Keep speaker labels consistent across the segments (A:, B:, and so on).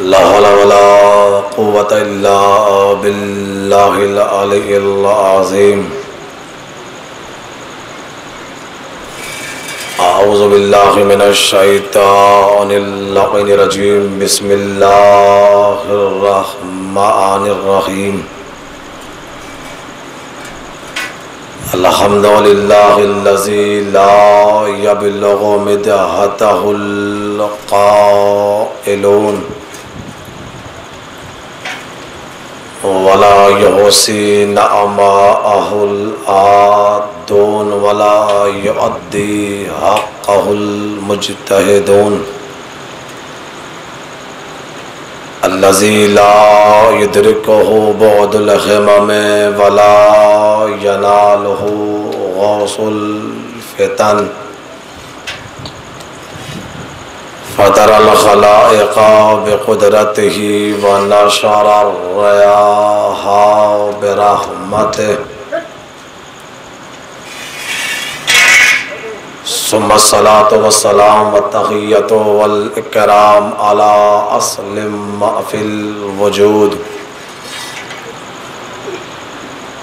A: لا حول ولا قوة إلا بالله العلي العظيم. أعوذ بالله من الشيطان اللعين الرجيم. بسم الله الرحمن الرحيم. الحمد لله الذي لا يبلغ مدحته القائلون ولا يحصي نعماءه العادون ولا يؤدي حقه المجتهدون. الذي لا يدركه بعد الخمم ولا يناله غوص الفتن. فطر الخلائق بقدرته ونشر الرياح برحمته. ثم الصلاة والسلام والتحية والإكرام على أصل ما في الوجود.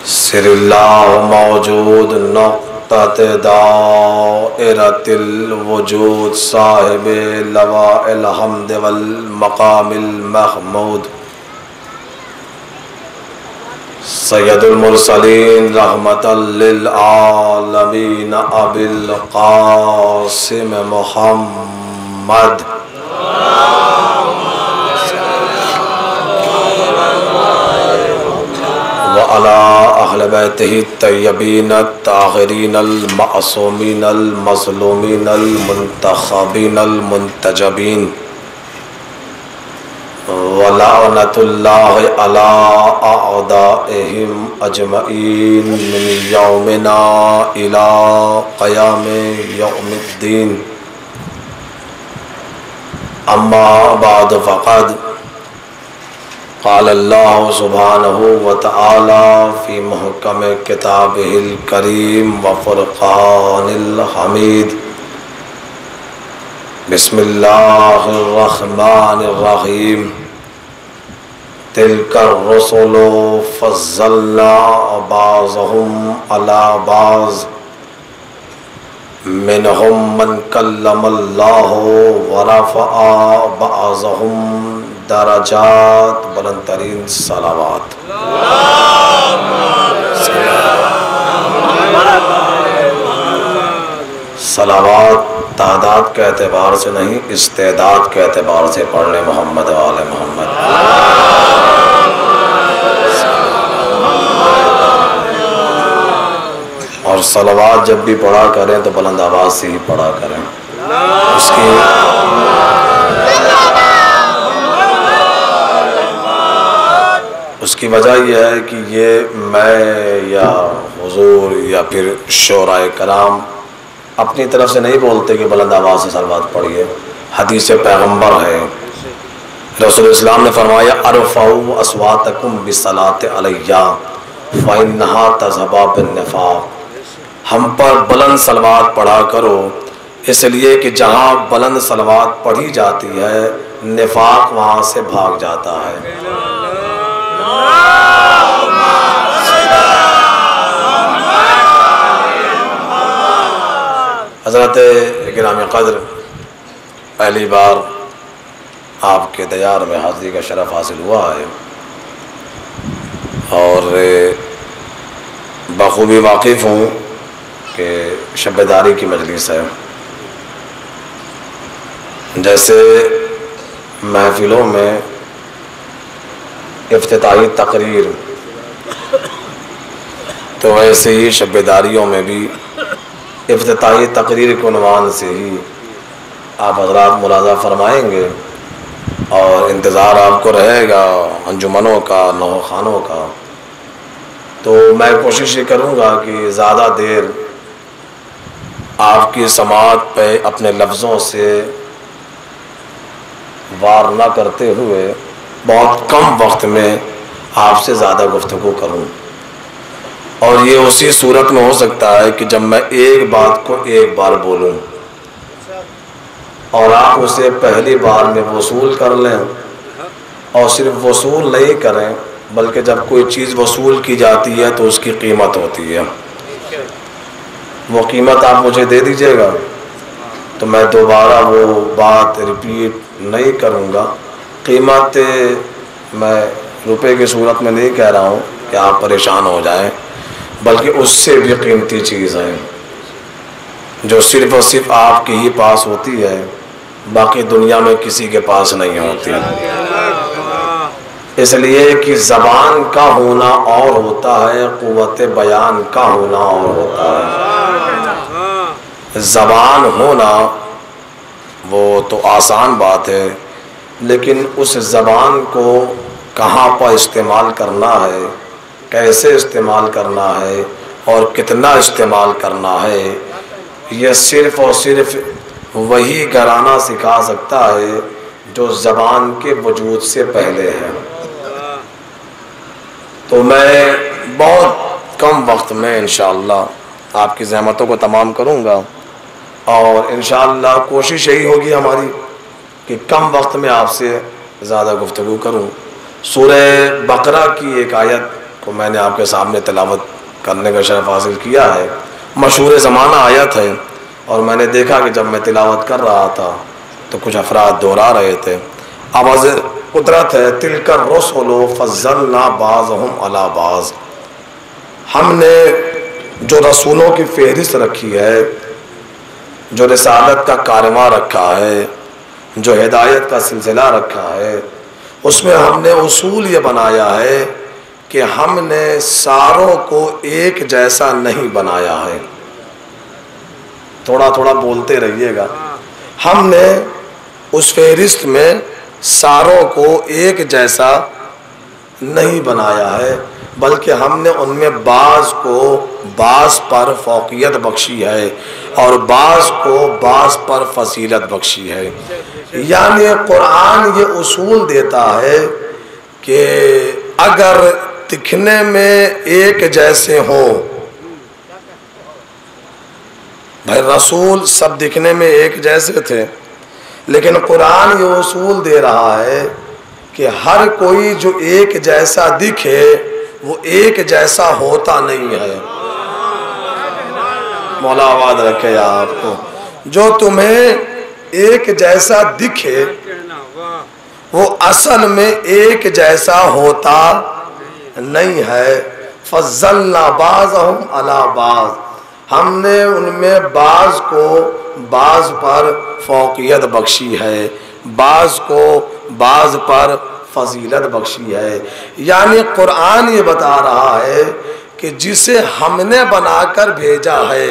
A: سر الله موجود نقطة دائرة الوجود صاحب لواء الحمد والمقام المحمود. سید المرسلین رحمت للعالمین ابی القاسم محمد وعلى اہل بیتہ الطیبین الطاہرین المعصومین المظلومین المنتخبین المنتجبین. ولعنت اللہ علی اعدائہم اجمعین من یومنا الی قیام یوم الدین. اما بعد فقد قال اللہ سبحانہ وتعالی فی محکم کتابہ الکریم وفرقان الحمید. بسم اللہ الرحمن الرحیم. تلک الرسل فضلنا بعضهم على بعض منهم من کلم اللہ ورفع بعضهم درجات. بلند ترین صلوات. صلوات تعداد کے اعتبار سے نہیں، استعداد کے اعتبار سے پڑھنے محمد و آل محمد. اور صلوات جب بھی پڑھا کریں تو بلند آواز سے ہی پڑھا کریں. اس کی وجہ یہ ہے کہ یہ میں یا حضور یا پھر شعراء کرام اپنی طرف سے نہیں بولتے کہ بلند آواز سے صلوات پڑھیے. حدیث پیغمبر ہے، رسول اسلام نے فرمایا ارفعوا اصواتکم بالصلاۃ علیہ فانھا تذھب بالنفاق. ہم پر بلند صلوات پڑھا کرو، اس لیے کہ جہاں بلند صلوات پڑھی جاتی ہے نفاق وہاں سے بھاگ جاتا ہے. حضرت گرامی قدر پہلی بار آپ کے دیار میں حاضری کا شرف حاصل ہوا ہے اور بخوبی واقف ہوں کہ شب داری کی مجلس ہے. جیسے محفلوں میں افتتاحی تقریر تو ویسے ہی شب داریوں میں بھی افتتاحی تقریر کے عنوان سے ہی آپ حضرات ملاحظہ فرمائیں گے اور انتظار آپ کو رہے گا انجمنوں کا، نوح خانوں کا. تو میں کوشش یہ کروں گا کہ زیادہ دیر آپ کی سماعت پہ اپنے لفظوں سے وار نہ کرتے ہوئے بہت کم وقت میں آپ سے زیادہ گفتگو کروں. اور یہ اسی صورت میں ہو سکتا ہے کہ جب میں ایک بات کو ایک بار بولوں اور آپ اسے پہلی بار میں وصول کر لیں اور صرف وصول نہیں کریں بلکہ جب کوئی چیز وصول کی جاتی ہے تو اس کی قیمت ہوتی ہے. وہ قیمت آپ مجھے دے دیجئے گا تو میں دوبارہ وہ بات ریپیٹ نہیں کروں گا. قیمت میں روپے کی صورت میں نہیں کہہ رہا ہوں کہ آپ پریشان ہو جائیں، بلکہ اس سے بھی قیمتی چیز ہے جو صرف اور صرف آپ کے ہی پاس ہوتی ہے، باقی دنیا میں کسی کے پاس نہیں ہوتی. اس لیے کہ زبان کا ہونا اور ہوتا ہے، قوت بیان کا ہونا اور ہوتا ہے. زبان ہونا وہ تو آسان بات ہے، لیکن اس زبان کو کہاں پر استعمال کرنا ہے، کیسے استعمال کرنا ہے اور کتنا استعمال کرنا ہے، یہ صرف اور صرف وہی گھرانہ سکھا سکتا ہے جو زبان کے وجود سے پہلے ہے. تو میں بہت کم وقت میں انشاءاللہ آپ کی زحمتوں کو تمام کروں گا، اور انشاءاللہ کوشش یہی ہوگی ہماری کہ کم وقت میں آپ سے زیادہ گفتگو کروں. سورہ بقرہ کی ایک آیت کو میں نے آپ کے سامنے تلاوت کرنے کا شرف حاصل کیا ہے. مشہور زمانہ آیت ہے، اور میں نے دیکھا کہ جب میں تلاوت کر رہا تھا تو کچھ افراد دہرا رہے تھے. آواز قدرت ہے، تِلْكَ الرُّسُلُ فَضَّلْنَا بَعْضَهُمْ عَلَى بَعْضٍ. ہم نے جو رسولوں کی فہرست رکھی ہے، جو رسالت کا کارواں رکھا ہے، جو ہدایت کا سلسلہ رکھا ہے، اس میں ہم نے اصول یہ بنایا ہے کہ ہم نے ساروں کو ایک جیسا نہیں بنایا ہے. تھوڑا تھوڑا بولتے رہیے گا. ہم نے اس فہرست میں ساروں کو ایک جیسا نہیں بنایا ہے، بلکہ ہم نے ان میں بعض کو بعض پر فوقیت بخشی ہے اور بعض کو بعض پر فضیلت بخشی ہے. یعنی قرآن یہ اصول دیتا ہے کہ اگر دکھنے میں ایک جیسے ہوں، بھائی رسول سب دکھنے میں ایک جیسے تھے، لیکن قرآن یہ اصول دے رہا ہے کہ ہر کوئی جو ایک جیسا دکھے وہ ایک جیسا ہوتا نہیں ہے. مولا آباد رکھے آپ کو. جو تمہیں ایک جیسا دکھے وہ اصل میں ایک جیسا ہوتا نہیں ہے. فضلنا بعضهم علی بعض. ہم نے ان میں بعض کو بعض پر فوقیت بخشی ہے، بعض کو بعض پر فضیلت بخشی ہے. یعنی قرآن یہ بتا رہا ہے کہ جسے ہم نے بنا کر بھیجا ہے،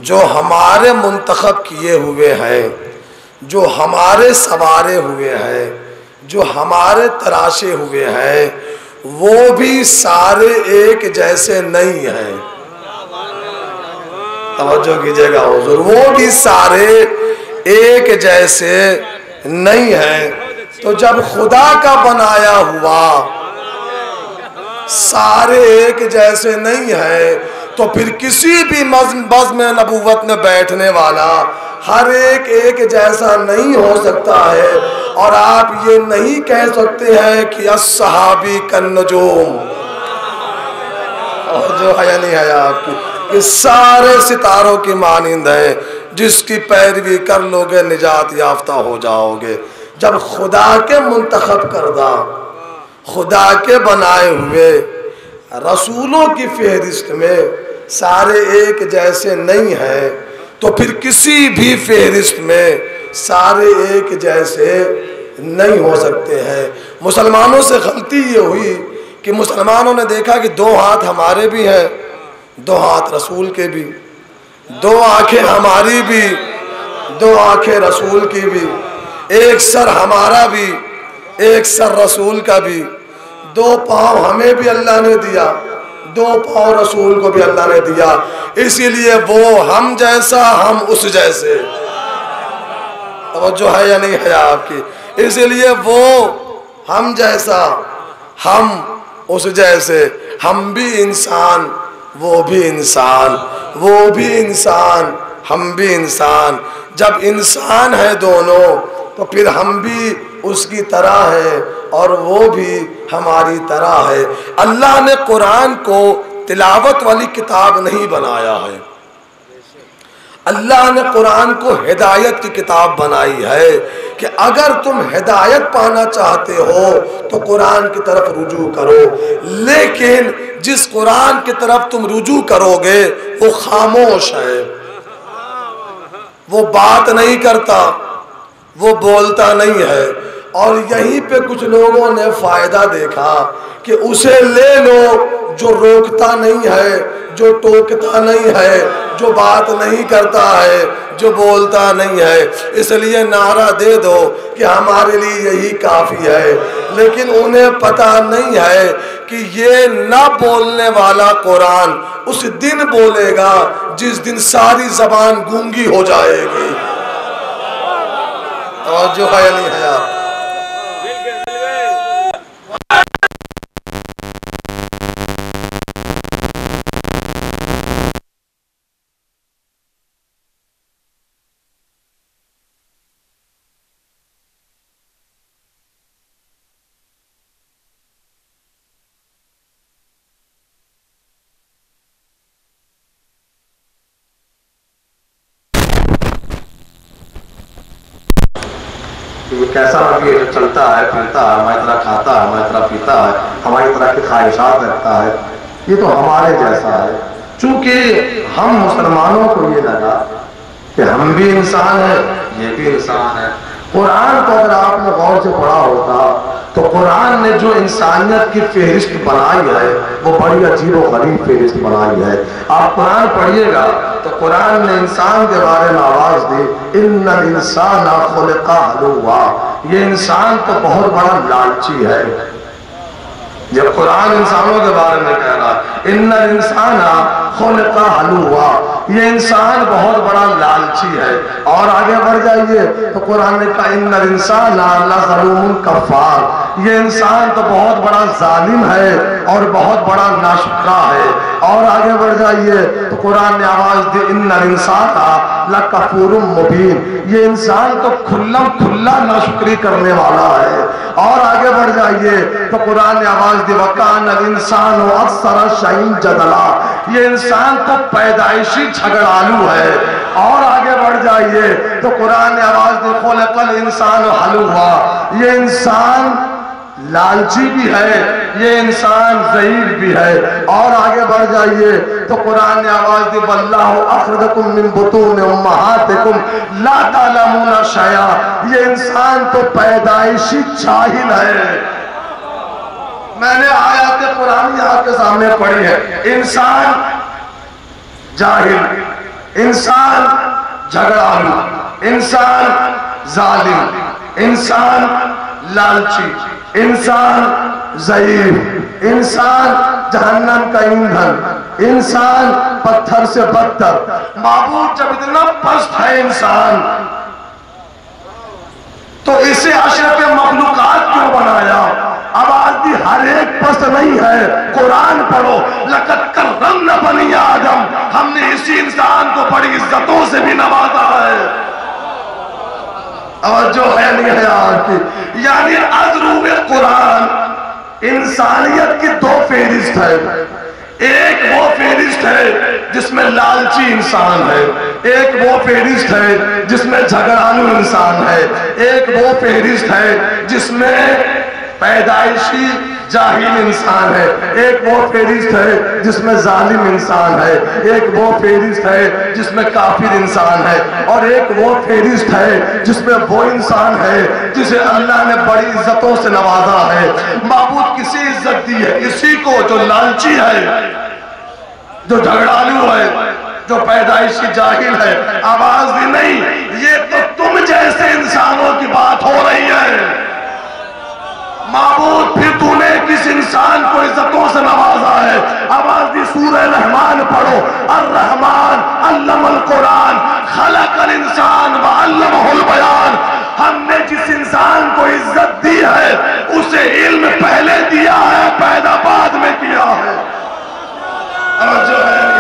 A: جو ہمارے منتخب کیے ہوئے ہیں، جو ہمارے سوارے ہوئے ہیں، جو ہمارے تراشے ہوئے ہیں، وہ بھی سارے ایک جیسے نہیں ہیں. توجہ کیجئے گا حضور، وہ بھی سارے ایک جیسے نہیں ہیں. تو جب خدا کا بنایا ہوا سارے ایک جیسے نہیں ہیں تو پھر کسی بھی بزم نبوت میں بیٹھنے والا ہر ایک جیسا نہیں ہو سکتا ہے. اور آپ یہ نہیں کہہ سکتے ہیں کہ الصحابی کالنجوم، اور جو ہے نہیں ہے آپ کی، یہ سارے ستاروں کی مانند ہیں، جس کی پیروی کر لوگے نجات یافتہ ہو جاؤ گے. جب خدا کے منتخب کردہ، خدا کے بنائے ہوئے رسولوں کی فہرست میں سارے ایک جیسے نہیں ہیں تو پھر کسی بھی فہرست میں سارے ایک جیسے نہیں ہو سکتے ہیں. مسلمانوں سے غلطی یہ ہوئی کہ مسلمانوں نے دیکھا کہ دو ہاتھ ہمارے بھی ہیں، دو ہاتھ رسول کے بھی، دو آنکھیں ہماری بھی، دو آنکھیں رسول کی بھی، ایک سر ہمارا بھی، ایک سر رسول کا بھی، دو پاؤں ہمیں بھی اللہ نے دیا، دو پاؤں رسول کو بھی اللہ نے دیا. اسی لیے وہ ہم جیسا ہم اس جیسے. توجہ ہے یا نہیں ہے آپ کی؟ اسی لیے وہ ہم جیسا ہم اس جیسے. ہم بھی انسان، وہ بھی انسان، وہ بھی انسان، ہم بھی انسان. جب انسان ہے دونوں تو پھر ہم بھی
B: اس کی طرح ہے اور وہ بھی ہماری طرح ہے۔ اللہ نے قرآن کو تلاوت والی کتاب نہیں بنایا ہے، اللہ نے قرآن کو ہدایت کی کتاب بنائی ہے کہ اگر تم ہدایت پانا چاہتے ہو تو قرآن کی طرف رجوع کرو، لیکن جس قرآن کی طرف تم رجوع کرو گے وہ خاموش ہے، وہ بات نہیں کرتا، وہ بولتا نہیں ہے۔ اور یہیں پہ کچھ لوگوں نے فائدہ دیکھا کہ اسے لے لو جو روکتا نہیں ہے، جو ٹوکتا نہیں ہے، جو بات نہیں کرتا ہے، جو بولتا نہیں ہے، اس لیے نعرہ دے دو کہ ہمارے لیے یہی کافی ہے۔ لیکن انہیں پتہ نہیں ہے کہ یہ نہ بولنے والا قرآن اس دن بولے گا جس دن ساری زبان گونگی ہو جائے گی۔ اور جو ہے نہیں ہے آپ
C: یہ کیسا رنگ جو چلتا ہے پھرتا ہے، ہماری طرح کھاتا ہے، ہماری طرح پیتا ہے، ہماری طرح کی خواہشات رکھتا ہے، یہ تو ہمارے جیسا ہے۔ چونکہ ہم مسلمانوں کو یہ لگا کہ ہم بھی انسان ہیں، یہ بھی انسان ہے۔ قرآن کو اگر آپ نے غور سے پڑھا ہوتا تو قرآن نے جو انسانیت کی فہرست بنائی ہے وہ بڑی عجیب و غریب فہرست بنائی ہے۔ آپ قرآن پڑھیے گا تو قرآن نے انسان کے بارے میں آواز دی، ان الانسان خلق ہلوعا، یہ انسان تو بہت بڑا لالچی ہے۔ جب قرآن انسانوں کے بارے میں کہہ رہا ہے ان الانسان خلق ہلوعا، یہ انسان بہت بڑا لالچی ہے۔ اور آگے بڑھ جائیے تو قرآن نے کہا ان الانسان لظلوم کفار، یہ انسان تو بہت بڑا ظالم ہے اور بہت بڑا ناشکرا ہے۔ اور آگے بڑھ جائیے تو قرآن نے آواز دی ان الانسان لکفور مبین، یہ انسان تو کھلم کھلا ناشکری کرنے والا ہے۔ اور آگے بڑھ جائیے تو قرآن نے آواز دی وَكَانَ الْإِنسَانُ أَكْثَرَ شَيْءٍ جَدَلًا، یہ انسان تو پیدائشی جھگڑالو ہے۔ اور آگے بڑھ جائیے تو قرآن نے آواز دی خُلِقَ الْإِنسَانُ حَلُوعًا، یہ انسان لالچی بھی ہے، یہ انسان ضعیف بھی ہے۔ اور آگے بڑھ جائیے تو قرآن نے آواز دی وَاللَّهُ أَخْرَجَكُم مِّن بُطُونِ أُمَّهَاتِكُمْ لَا تَعْلَمُونَ شَيْئًا، یہ انسان تو پیدائشی جاہل ہے۔ میں نے آیات قرآن آپ کے سامنے پڑھی ہے، انسان جاہل، انسان جھگڑالو، انسان ظالم، انسان لالچی، انسان ضعیف، انسان جہنم کا ایندھن، انسان پتھر سے بدتر۔ معبود جب اتنا پست ہے انسان تو اسے اشرف مخلوقات کیوں بنایا؟ آواز دی ہر ایک پست نہیں ہے، قرآن پڑھو لَقَدْ كَرَّمْنَا بَنِي آدم، ہم نے اسی انسان کو بڑی عزتوں سے بھی نوازا ہے۔ اور جو ہے نہیں ہے آپ کی، یعنی عذروب قرآن انسانیت کی دو فہرست ہے۔ ایک وہ فہرست ہے جس میں لالچی انسان ہے، ایک وہ فہرست ہے جس میں جھگڑالو انسان ہے، ایک وہ فہرست ہے جس میں پیدائشی جاہل انسان ہے، ایک وہ فہرست ہے جس میں ظالم انسان ہے، ایک وہ فہرست ہے جس میں کافر انسان ہے، اور ایک وہ فہرست ہے جس میں وہ انسان ہے جسے اللہ نے بڑی عزتوں سے نوازا ہے۔ معبود کسی عزت دی ہے اسی کو جو لالچی ہے، جو جھگڑالو ہے، جو پیدائشی جاہل ہے۔ آواز دی نہیں، یہ تو تم جیسے انسانوں کی بات ہو رہی ہے۔ معبود پھر تو نے کس انسان کو عزتوں سے نوازا ہے؟ آواز دی سورہ رحمان پڑھو، الرحمن علم القرآن خلق الانسان وعلمہ البیان، ہم نے جس انسان کو عزت دی ہے اسے علم پہلے دیا ہے، پیدا بعد میں کیا ہے۔ اور جو ہے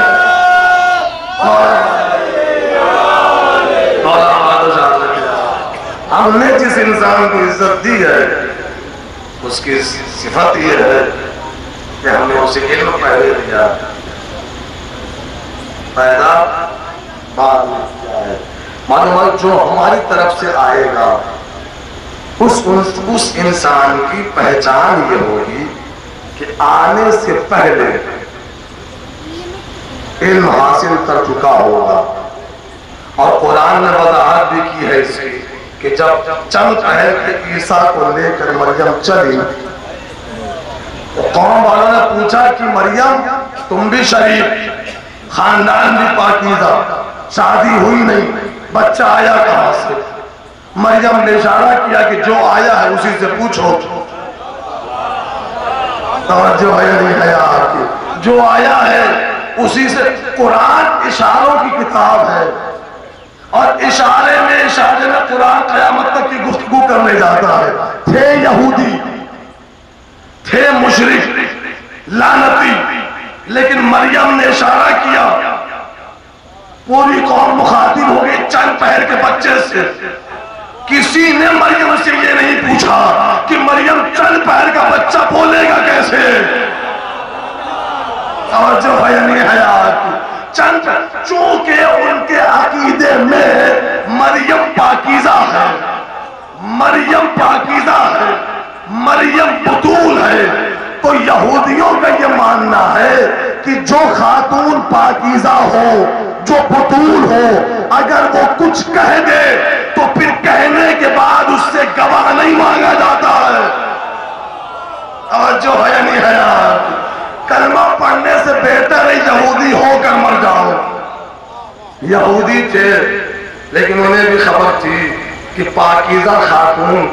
C: ہم نے جس انسان کو عزت دی ہے اس کی صفت یہ ہے کہ ہم نے اسے علم پہلے دیا پیدا بعد میں کیا ہے. معلومات جو ہماری طرف سے آئے گا اس انسان کی پہچان یہ ہوگی کہ آنے سے پہلے علم حاصل کر چکا ہوگا. اور قرآن نے وضاحت بھی کی ہے اس کی کہ جب چند پہر کے عیسیٰ کو لے کر مریم چلی تو قوم والوں نے پوچھا کہ مریم تم بھی شریف، خاندان بھی پاکیزہ، شادی ہوئی نہیں، بچہ آیا کہاں سے؟ مریم نے اشارہ کیا کہ جو آیا ہے اسی سے پوچھو. توجہ ہے نہیں ہے آپ کی؟ جو آیا ہے اسی سے. قرآن اشاروں کی کتاب ہے اور اشارے میں قرآن قیامت تک کی گفتگو کرنے جاتا ہے. تھے یہودی، تھے مشرک لعنتی، لیکن مریم نے اشارہ کیا. پوری قوم مخاطب ہو گئی چند پہر کے بچے سے. کسی نے مریم سے یہ نہیں پوچھا کہ مریم چند پہر کا بچہ بولے گا کیسے. اور جو ہے نہیں حیات چند، چونکہ ان کے عقیدے میں مریم پاکیزہ ہے، مریم پاکیزہ ہے، مریم بطول ہے. تو یہودیوں کا یہ ماننا ہے کہ جو خاتون پاکیزہ ہو، جو بطول ہو، اگر وہ کچھ کہہ دے تو پھر کہنے کے بعد اس سے گواہ نہیں مانگا جاتا ہے. اور جو ہے نہیں حیات کلمہ پڑھنے سے بہتر ہے یہودی ہو کر مر جاؤ. یہودی تھے لیکن انہیں بھی خبر تھی کہ پاکیزہ خاتون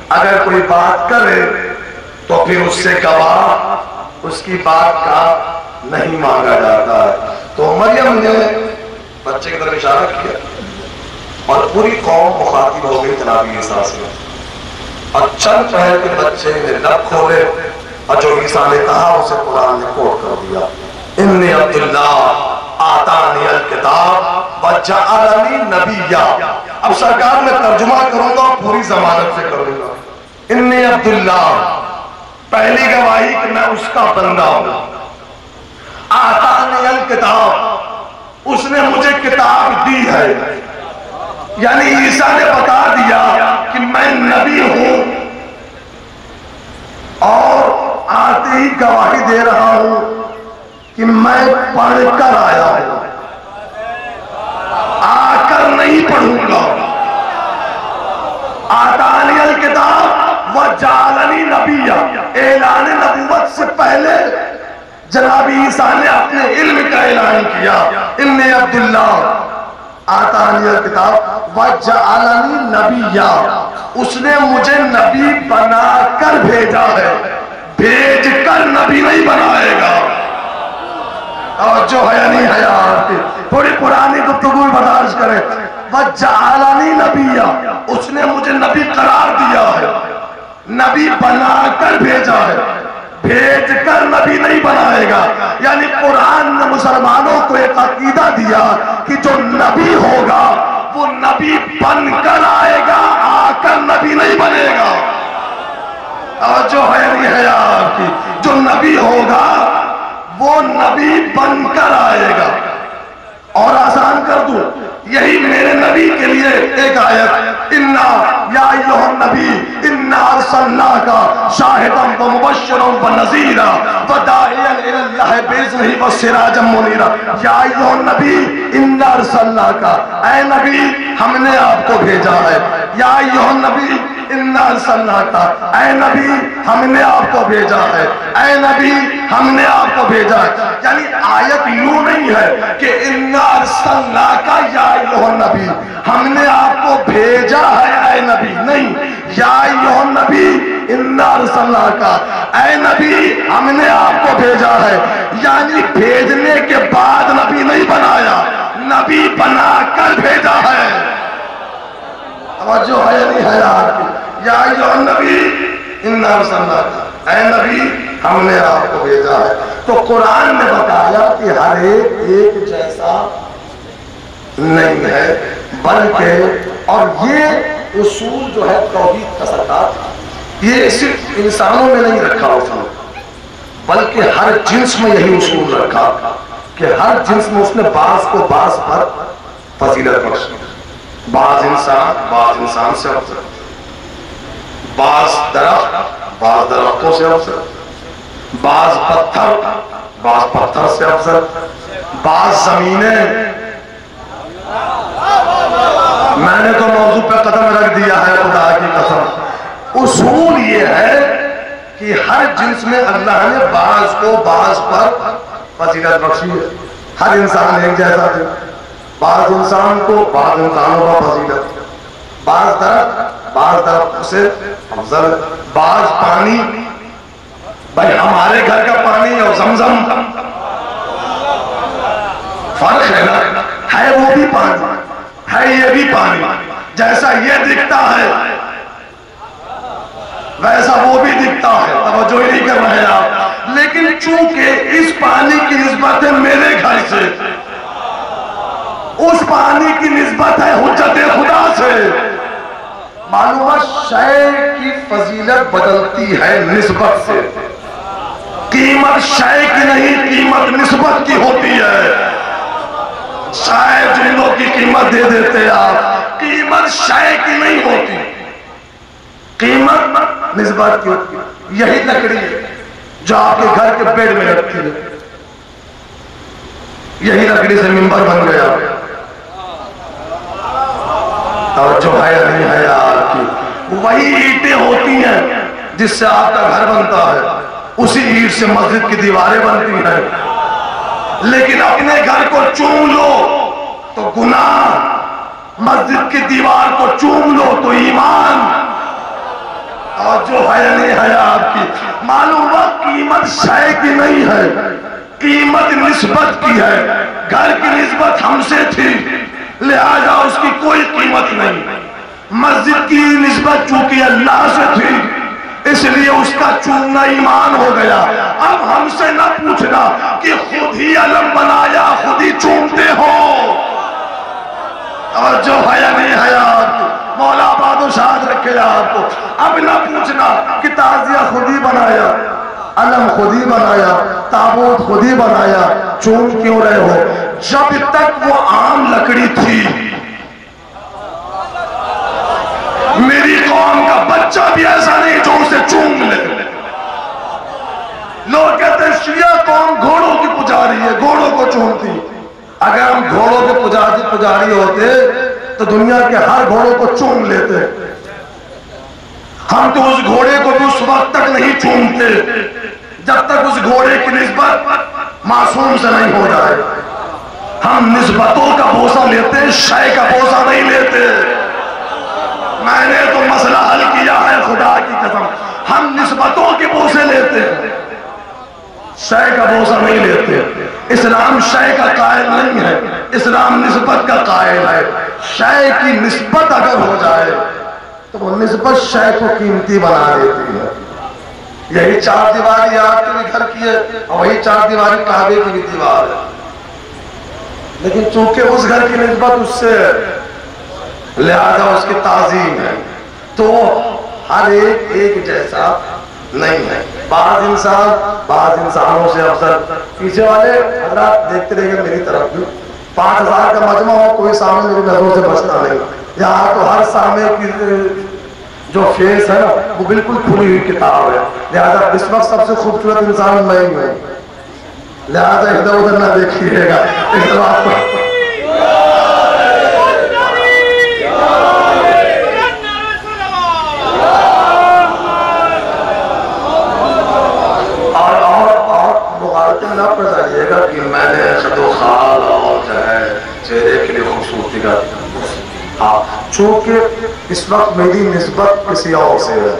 C: اگر کوئی بات کرے تو پھر اس سے گواہ اس کی بات کا نہیں مانگا جاتا ہے. تو مریم نے بچے کی طرف اشارہ کیا اور پوری قوم مخاطب ہو گئی جناب عیسیٰ سے. اور چند پہر کے بچے نے لب کھولے اور جو عیسیٰ نے کہا اسے قرآن نے کوٹ کر دیا. انی عبداللہ آتانی الکتاب وجعلنی نبیا. اب سرکار میں ترجمہ کروں گا پوری ضمانت سے کروں گا. انی عبداللہ، پہلی گواہی کہ میں اس کا بندہ ہوں. آتانی الکتاب، اس نے مجھے کتاب دی ہے، یعنی عیسیٰ نے بتا دیا کہ میں نبی ہوں. اور آتے ہی گواہی دے رہا ہوں کہ میں پڑھ کر آیا ہوں، آ کر نہیں پڑھوں گا. آتانی الکتاب وجعلنی نبیا، اعلان نبوت سے پہلے جناب عیسیٰ نے اپنے علم کا اعلان کیا. انی عبداللہ آتانی الکتاب وجعلنی نبیا، اس نے مجھے نبی بنا کر بھیجا ہے، بھیج کر نبی نہیں بنائے گا. اور جو ہے نہیں ہے آپ کی تھوڑی پرانی گفتگو برداشت کریں. وجعلنی نبیا، اس نے مجھے نبی قرار دیا ہے، نبی بنا کر بھیجا ہے، بھیج کر نبی نہیں بنائے گا. یعنی قرآن نے مسلمانوں کو ایک عقیدہ دیا کہ جو نبی ہوگا وہ نبی بن کر آئے گا، آ کر نبی نہیں بنے گا. اور جو ہے نہیں ہے آپ کی جو نبی ہوگا وہ نبی بن کر آئے گا. اور آسان کر دوں، یہی میرے نبی کے لیے ایک آیت، انا یا ایھا النبی انا ارسلناک شاہدا ومبشرا ونذیرا وداعیا الی اللہ باذنہ وسراجا منیرا. یا ایھا النبی انا ارسلناک، اے نبی ہم نے آپ کو بھیجا ہے. یا ایھا النبی انا ارسلناک، اے نبی ہم نے آپ کو بھیجا ہے، اے نبی ہم نے آپ کو بھیجا ہے. یعنی آیت یوں نہیں ہے کہ انا ارسلناک یا ایھا النبی، ہم نے آپ کو بھیجا ہے اے نبی، نہیں. یا ایھا النبی انا ارسلناک، اے نبی ہم نے آپ کو بھیجا ہے. یعنی بھیجنے کے بعد نبی نہیں بنایا، نبی بنا کر بھیجا ہے. توجہ ہے نہیں ہے آپ کی؟ یا ایھا النبی انا ارسلناک، اے نبی ہم نے آپ کو بھیجا ہے. تو قرآن نے بتایا کہ ہر ایک جیسا نہیں ہے، بلکہ اور یہ اصول جو ہے توحید کا سرکار یہ صرف انسانوں میں نہیں رکھا اصول، بلکہ ہر جنس میں یہی اصول رکھا کہ ہر جنس میں اس نے بعض کو بعض پر فضیلت بخشی، بعض انسان سے افضل، بعض درختوں سے افضل، بعض پتھر سے افضل، بعض زمینیں۔ میں نے تو موضوع پہ قدم رکھ دیا ہے خدا کی قسم۔ اصول یہ ہے کہ ہر جنس میں اللہ نے بعض کو بعض پر فضیلت بخشی ہے، ہر انسان ایک جیسا ہے، بعض انسانوں پر فضیلت، بعض درخت سے افضل، بعض پانی، بھائی ہمارے گھر کا پانی اور زمزم فرق ہے نا، ہے وہ بھی پانی، ہے یہ بھی پانی، جیسا یہ دکھتا ہے ویسا وہ بھی دکھتا ہے، توجہ ہی نہیں کر رہے آپ۔ لیکن چونکہ اس پانی کی نسبت ہے میرے گھر سے، اس پانی کی نسبت ہے حجت خدا سے، معلومات شے کی فضیلت بدلتی ہے نسبت سے، قیمت شے کی نہیں، قیمت نسبت کی ہوتی ہے۔ شاید جملوں کی قیمت دے دیتے آپ، قیمت شے کی نہیں ہوتی، قیمت نسبت کی ہوتی ہے۔ یہی لکڑی ہے جو آپ کے گھر کے بیڈ میں رکھتی ہے، یہی لکڑی سے منبر بن گیا، اور جو ہے نہیں ہے آپ کی، وہی اینٹیں ہوتی ہیں جس سے آپ کا گھر بنتا ہے، اسی اینٹ سے مسجد کی دیواریں بنتی ہیں۔ لیکن اپنے گھر کو چوم لو تو گناہ، مسجد کی دیوار کو چوم لو تو ایمان، اور جو ہے نہیں ہے آپ کی۔ معلوم ہوا قیمت شے کی نہیں ہے، قیمت نسبت کی ہے۔ گھر کی نسبت ہم سے تھی لہذا اس کی کوئی قیمت نہیں، مسجد کی نسبت چونکہ اللہ سے تھی اس لیے اس کا چومنا ایمان ہو گیا۔ اب ہم سے نہ پوچھنا کہ خود ہی علم بنایا خود ہی چومتے ہو، اور جو ہے نہیں ہے آپ کو، مولا آباد و شاد رکھے آپ کو۔ اب نہ پوچھنا کہ تعزیہ خود ہی بنایا، علم خود ہی بنایا، تابوت خود ہی بنایا، چوم کیوں رہے ہو؟ جب تک وہ عام لکڑی تھی، میری قوم کا بچہ بھی ایسا نہیں جو اسے چوم لے۔ لوگ کہتے ہیں شیعہ قوم گھوڑوں کی پجاری ہے، گھوڑوں کو چومتی۔ اگر ہم گھوڑوں کے پجاری ہوتے تو دنیا کے ہر گھوڑوں کو چوم لیتے۔ ہم تو اس گھوڑے کو بھی اس وقت تک نہیں چومتے جب تک اس گھوڑے کی نسبت معصوم سے نہیں ہو جائے۔ ہم نسبتوں کا بوسہ لیتے، شے کا بوسہ نہیں لیتے۔ میں نے تو مسئلہ حل کیا ہے خدا کی قسم، ہم نسبتوں کے بوسے لیتے ہیں، شے کا بوسہ نہیں لیتے۔ اسلام شے کا قائل نہیں ہے، اسلام نسبت کا قائل ہے۔ شے کی نسبت اگر ہو جائے تو وہ نسبت شے کو قیمتی بنا دیتی ہے۔ یہی چار دیواری آپ کے بھی گھر کی ہے اور وہی چار دیواری کعبے کی بھی دیوار ہے، لیکن چونکہ اس گھر کی نسبت اس سے لہذا اس کی تعظیم ہے، تو ہر ایک جیسا نہیں ہے۔ بعض انسانوں سے افضل۔ پیچھے والے حضرات دیکھتے رہے گا میری طرف بھی، 5000 کا مجمع ہو، کوئی سامنے میری نظروں سے بچتا نہیں۔ یہاں تو ہر سامنے کی جو فیس ہے نا وہ بالکل کھلی ہوئی کتاب ہے، لہذا اس وقت سب سے خوبصورت انسان میں ہی ہوں، لہذا ادھر ادھر نہ دیکھیے گا، ادھر آپ کو نہ پڑھائیے گا کہ میں نے خد و خال اور جو ہے چہرے کے لیے خوبصورتی کا، چونکہ اس وقت میری نسبت کسی اور سے ہے،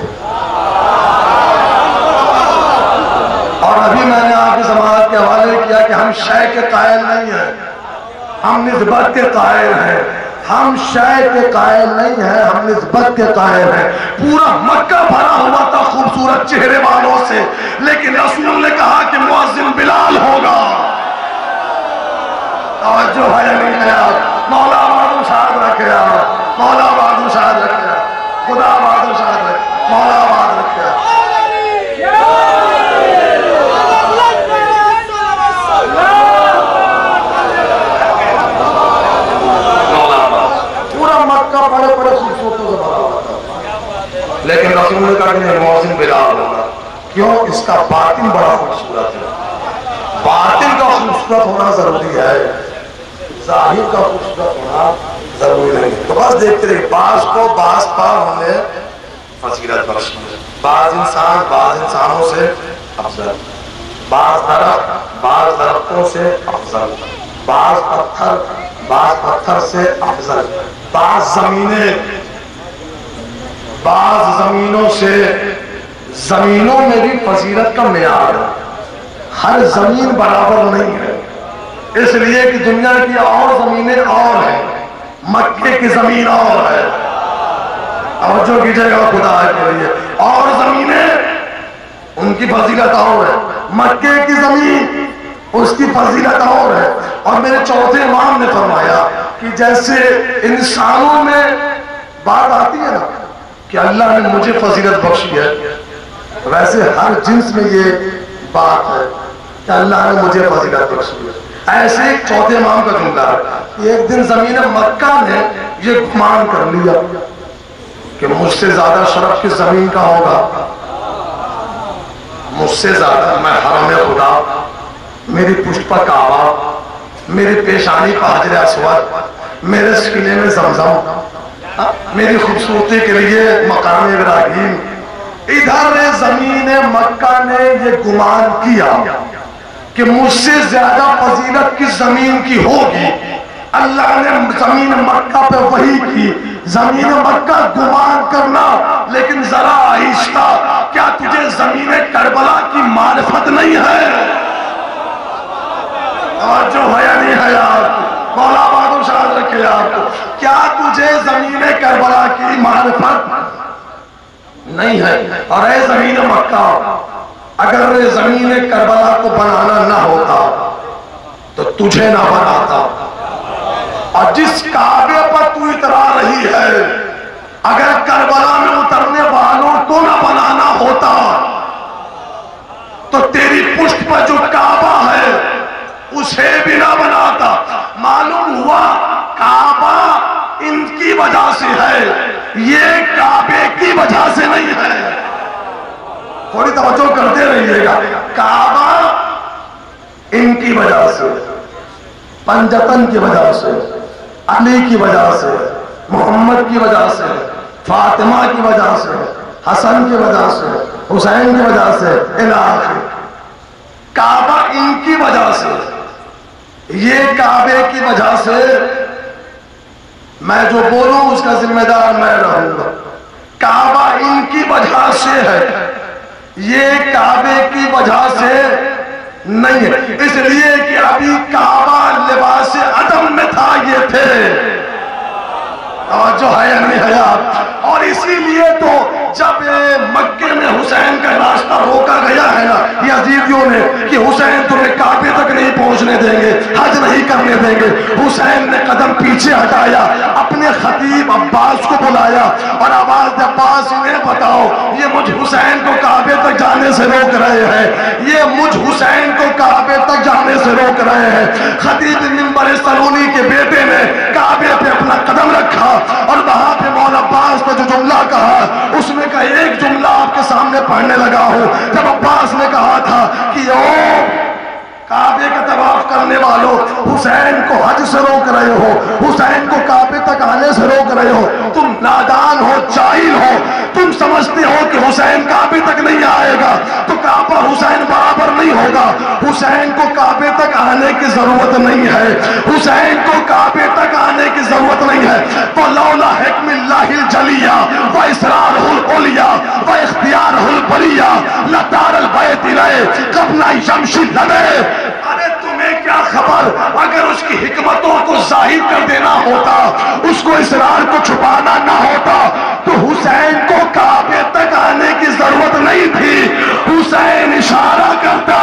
C: اور ابھی میں نے آپ کی سماعت کے حوالے کیا کہ ہم شے کے قائل نہیں ہیں، ہم نسبت کے قائل ہیں۔ ہم شے کے قائل نہیں ہیں، ہم نسبت کے قائل ہیں۔ پورا مکہ بھرا ہوا تھا خوبصورت چہرے والوں سے، لیکن رسول نے کہا کہ مؤذن بلال ہوگا۔ اور جو ہے نہیں ہے آپ مولا آباد و شاد رکھے آپ، مولا آباد و شاد رکھے، خدا آباد و شاد رکھے، مولا آباد رکھے۔ پورا مکہ بڑے بڑے خوبصورتوں سے بھرا ہوا تھا، لیکن رسول نے کہا کہ نہیں، مؤذن بلال ہوگا۔ کیوں؟ اس کا باطن بڑا خوبصورت ہے۔ باطن کا خوبصورت ہونا ضروری ہے، ظاہر کا خوبصورت ہونا ضروری نہیں۔ تو بس دیکھتے رہے، بعض کو بعض پار ہونے فضیلت بخشی، بعض انسانوں سے افضل، بعض درختوں سے افضل، بعض پتھر سے افضل، بعض زمینوں سے، زمینوں میں بھی فضیلت کا معیار ہے، ہر زمین برابر نہیں ہے، اس لیے کہ دنیا کی اور زمینیں اور ہیں، مکے کی زمین اور ہے، توجہ کیجئے گا خدا کے لیے، اور زمینیں ان کی فضیلت اور ہے، مکے کی زمین اس کی فضیلت اور ہے۔ اور میرے چوتھے امام نے فرمایا کہ جیسے انسانوں میں بات آتی ہے نا کہ اللہ نے مجھے فضیلت بخشی ہے، ویسے ہر جنس میں یہ بات ہے کہ اللہ نے مجھے فضیلت بخشی ہے۔ ایسے ایک چوتھے امام کا جملہ ہے کہ ایک دن زمین مکہ نے یہ گمان کر لیا کہ مجھ سے زیادہ شرف کس زمین کا ہوگا، مجھ سے زیادہ، میں حرم خدا، میری پشت پر کعبہ، میری پیشانی پر حجر اسود، میرے سینے میں زمزم، میری خوبصورتی کے لیے مقام ابراہیم، ادھر زمین مکہ نے یہ گمان کیا کہ مجھ سے زیادہ فضیلت کس زمین کی ہوگی۔ اللہ نے زمین مکہ پہ وحی کی، زمین مکہ گمان کرنا لیکن ذرا آہستہ، کیا تجھے زمین کربلا کی معرفت نہیں ہے؟ جو ہے یا نہیں ہے آپ مولا آباد و شاد رکھے آپ کو، کیا تجھے زمین کربلا کی معرفت نہیں ہے؟ اور اے زمین مکہ، اگر زمین کربلا کو بنانا نہ ہوتا تو تجھے نہ بناتا، اور جس کعبے پر تو اترا رہی ہے، اگر کربلا میں اترنے والوں کو نہ بنانا ہوتا تو تیری پشت پر جو کعبہ ہے اسے بھی نہ بناتا۔ معلوم ہوا کعبہ ان کی وجہ سے ہے، یہ کعبے کی وجہ سے نہیں ہے۔ تھوڑی توجہ کرتے رہیے گا، کعبہ ان کی وجہ سے، پنجتن کی وجہ سے، علی کی وجہ سے، محمد کی وجہ سے، فاطمہ کی وجہ سے، حسن کی وجہ سے، حسین کی وجہ سے، الہ کعبہ ان کی وجہ سے، یہ کعبے کی وجہ سے میں جو بولوں اس کا ذمہ دار میں رہوں گا۔ کعبہ ان کی وجہ سے ہے، یہ کعبے کی وجہ سے نہیں ہے، اس لیے کہ ابھی کعبہ لباس عدم میں تھا، یہ تھے، جو ہے یا نہیں ہے آپ۔ اور اسی لیے تو جب مکے میں حسین کا راستہ روکا گیا ہے نا یزیدیوں نے کہ حسین تمہیں کعبے تک نہیں پہنچنے دیں گے، حج نہیں کرنے دیں گے، حسین نے قدم پیچھے ہٹایا، اپنے خطیب عباس کو بلایا اور آواز دے، عباس انہیں بتاؤ یہ مجھ حسین کو کعبے تک جانے سے روک رہے ہیں، یہ مجھ حسین کو کعبے تک جانے سے روک رہے ہیں۔ خطیب منبر سلونی کے بیٹے نے کعبے پہ اپنا قدم رکھا اور وہاں پہ مولا عباس نے جو جملہ کہا اس میں کا ایک جملہ آپ کے سامنے پڑھنے لگا ہوں۔ جب عباس نے کہا تھا کہ او کعبے کا طواف کرنے والوں، حسین کو حج سے روک رہے ہو، حسین کو کعبے تک آنے سے روک رہے ہو، تم نادان ہو، جاہل ہو، تم سمجھتے ہو کہ حسین کعبے تک نہیں آئے گا تو کعبہ حسین برابر نہیں ہوگا۔ حسین کو کعبے تک آنے کی ضرورت نہیں ہے، حسین کو کعبے تک آنے کی ضرورت نہیں ہے۔ فَلَوْلَا حِكْمِ اللَّهِ الْجَلِيَّةِ وَإِسْرَارُهُ الْعُلْيَا وَإِخْتِيَارُهُ الْبَرِيَّةِ لَدَارَ الْبَيْتِ إِلَيْهِ قَبْلَ أَن يَمْشِي الْهَدَيْ۔ ارے تمہیں کیا خبر، اگر اس کی حکمتوں کو ظاہر کر دینا ہوتا، اس کو اسرار کو چھپانا نہ ہوتا تو حسین کو کعبے تک آنے کی ضرورت نہیں تھی۔ حسین اشارہ کرتا،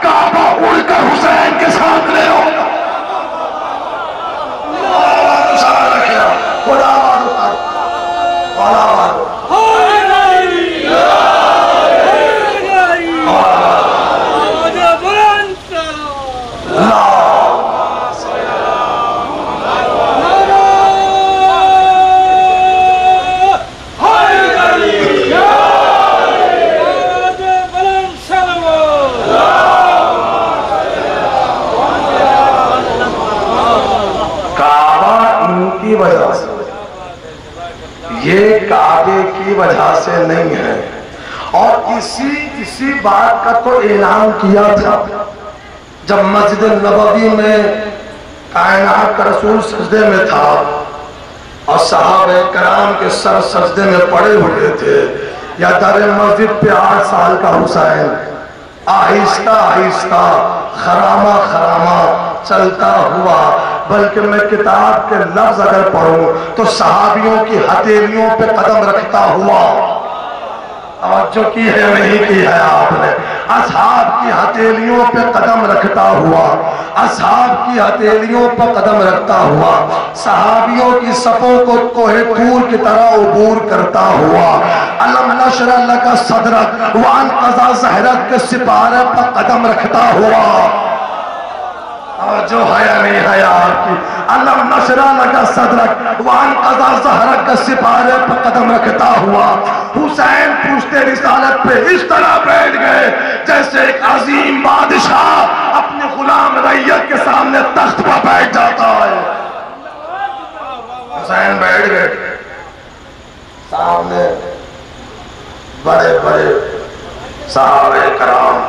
C: کعبہ اڑ کر حسین کے سامنے ہوتا۔ خدا
B: والے نہیں ہیں. اور اسی بات کا تو اعلان کیا تھا جب مسجد نبوی میں کائنات کا رسول سجدے میں تھا اور صحابہ کرام کے سر سجدے میں پڑے ہوئے تھے. یا در مسجد پہ 8 سال کا حسین آہستہ آہستہ خرامہ خرامہ چلتا ہوا، بلکہ میں کتاب کے لفظ اگر پڑھوں تو صحابیوں کی ہتھیلیوں پہ قدم رکھتا ہوا. توجہ کی ہے نہیں کی ہے آپ نے؟ اصحاب کی ہتھیلیوں پہ قدم رکھتا ہوا، اصحاب کی ہتھیلیوں پہ قدم رکھتا ہوا، صحابیوں کی صفوں کو کوہ طور کی طرح عبور کرتا ہوا. الم نشرح لک صدرک وانقضا ظہرک کے سپارے پہ قدم رکھتا ہوا. جو ہے نہیں ہے آپ کی؟ الم نشرح لک صدرک وانقضا ظہرک کے سپارے پہ قدم رکھتا ہوا. حسین پوچھتے رسالت پہ اس طرح بیٹھ گئے جیسے ایک عظیم بادشاہ اپنے غلام رعیت کے سامنے تخت پر بیٹھ جاتا ہے. حسین بیٹھ گئے، سامنے بڑے بڑے صحابہ کرام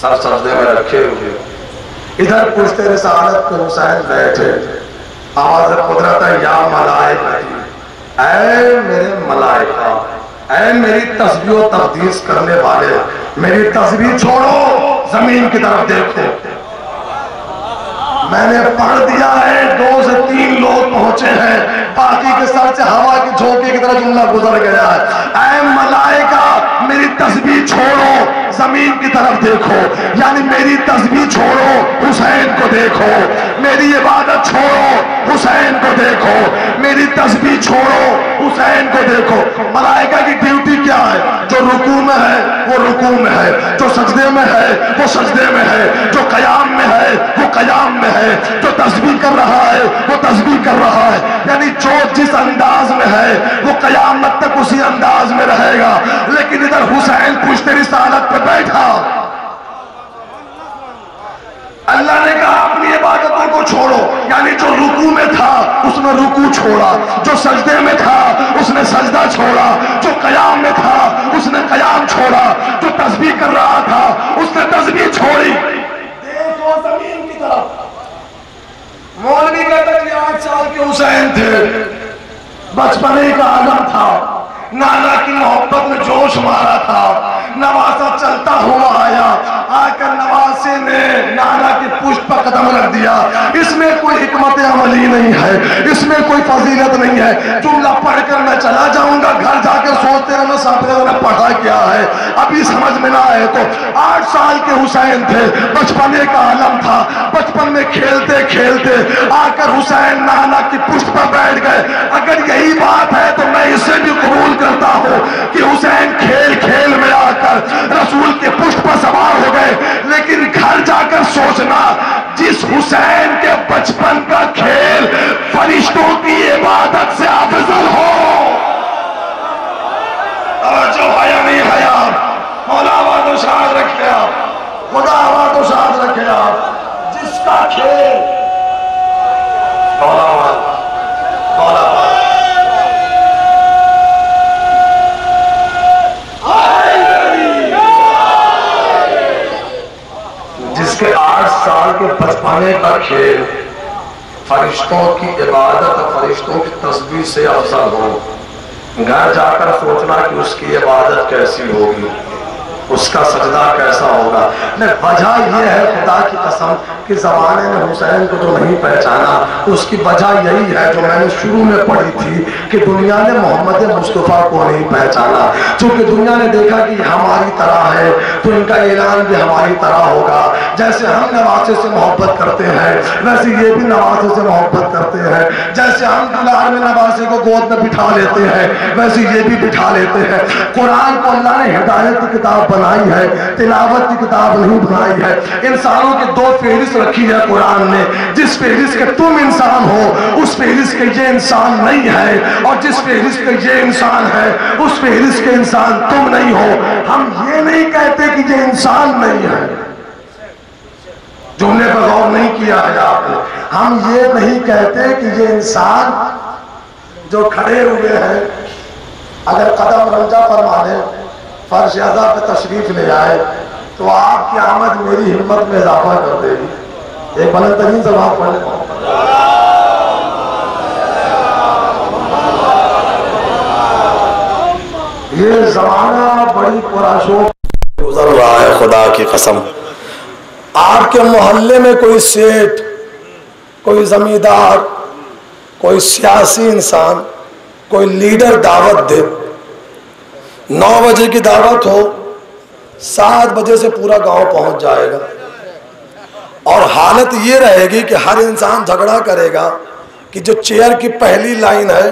B: سر سجدے میں رکھے ہوئے. ادھر پوچھتے رسالت پہ حسین بیٹھے، آواز قدرت ہے یا ملائکہ، اے میرے ملائکہ، اے میری تسبیح و تقدیس کرنے والے، میری تسبیح چھوڑو، زمین کی طرف دیکھو. میں نے پڑھ دیا ہے 2 سے 3 لوگ پہنچے ہیں، باقی کے سر سے ہوا کی جھونکے کی طرح جملہ گزر گیا ہے. اے ملائکہ میری تسبیح چھوڑو، زمین کی طرف دیکھو. یعنی میری تسبیح چھوڑو، حسین کو دیکھو. میری عبادت چھوڑو، حسین کو دیکھو. میری تسبیح چھوڑو، حسین کو دیکھو. ملائکہ کی ڈیوٹی کیا ہے؟ جو رکوع میں ہے وہ رکوع میں ہے، جو سجدے میں ہے وہ سجدے میں ہے، جو قیام میں ہے وہ قیام میں ہے، جو تسبیح کر رہا ہے وہ تسبیح کر رہا ہے. یعنی جو جس انداز میں ہے وہ قیامت تک اسی انداز میں رہے گا. لیکن ادھر حسین پوچھتے رسالت پہ بیٹھا، اللہ نے کہا اپنی عبادتوں کو چھوڑو. یعنی جو رکوع میں تھا اس نے رکوع چھوڑا، جو سجدے میں تھا اس نے سجدہ چھوڑا، جو قیام میں تھا اس نے قیام چھوڑا، جو تسبیح کر رہا تھا اس نے تسبیح چھوڑی. دیکھو زمین کی طرف. مولوی کہتا کہ 8 سال کے حسین تھے، بچپنے کا عالم تھا، نانا کی محبت میں جوش مارا تھا. نواسہ چلتا ہوا آیا، آ کر نواسے نے نانا کی پشت پر قدم رکھ دیا. اس میں کوئی حکمت عملی نہیں ہے، اس میں کوئی فضیلت نہیں ہے. جملہ پڑھ کر میں چلا جاؤں گا، گھر جا کر سوچتے رہنا صاحب نے پڑھا کیا ہے. ابھی سمجھ میں نہ آئے تو 8 سال کے حسین تھے، بچپنے کا عالم تھا. بچپن میں کھیلتے کھیلتے آ کر حسین نانا کی پشت پر بیٹھ گئے. اگر یہی بات ہے تو میں اسے بھی قبول کرتا ہوں کہ حسین کھیل کھیل میں آ کر رسول کے پشت پر سوار ہو گئے. لیکن گھر جا کر سوچنا، جس حسین کے بچپن کا کھیل فرشتوں کی عبادت سے افضل ہو. جو ہے یا نہیں ہے آپ؟ مولا آباد و شاد رکھے آپ، خدا آباد و شاد رکھے آپ. جس کا کھیل مولا آباد مولا آباد جس کے 8 سال کے بچپنے کا کھیل فرشتوں کی عبادت اور فرشتوں کی تسبیح سے افضل ہو. گھر جا کر سوچنا کہ اس کی عبادت کیسی ہوگی، اس کا سجدہ کیسا ہوگا. وجہ یہ ہے خدا کی قسم کہ زمانے میں حسین کو جو نہیں پہچانا، اس کی وجہ یہی ہے جو میں نے شروع میں پڑھی تھی کہ دنیا نے محمد مصطفیٰ کو نہیں پہچانا. چونکہ دنیا نے دیکھا کہ ہماری طرح ہے تو ان کا اعلان بھی ہماری طرح ہوگا. جیسے ہم نواسے سے محبت کرتے ہیں ویسے یہ بھی نواسے سے محبت کرتے ہیں. جیسے ہم دلار میں نواسے کو گود میں بٹھا لیتے ہیں ویسے یہ بھی بٹھا لیتے ہیں. قرآن کو اللہ نے ہدایت کی کتاب بنائی ہے، تلاوت کی کتاب نہیں بنائی ہے. انسانوں کے 2 فہرست رکھی ہے قرآن نے. جس فہرست کے تم انسان ہو اس فہرست کے یہ انسان نہیں ہے، اور جس فہرست کے یہ انسان ہے اس فہرست کے انسان تم نہیں ہو. ہم یہ نہیں کہتے کہ یہ انسان نہیں ہے. جملے پر غور نہیں کیا ہے آپ نے. ہم یہ نہیں کہتے کہ یہ انسان جو کھڑے ہوئے ہیں
C: اگر قدم رنجا فرمانے فرش اعظم پہ تشریف لے آئے تو آپ کی آمد میری ہمت میں اضافہ کر دے گی۔ ایک بلند ترین سلوات پڑھ لیں۔ یہ زمانہ بڑی پراشوب
B: گزر رہا ہے، خدا کی قسم آپ کے محلے میں کوئی سیٹ، کوئی زمیندار، کوئی سیاسی انسان، کوئی لیڈر دعوت دے، 9 بجے کی دعوت ہو، 7 بجے سے پورا گاؤں پہنچ جائے گا، اور حالت یہ رہے گی کہ ہر انسان جھگڑا کرے گا کہ جو چیئر کی پہلی لائن ہے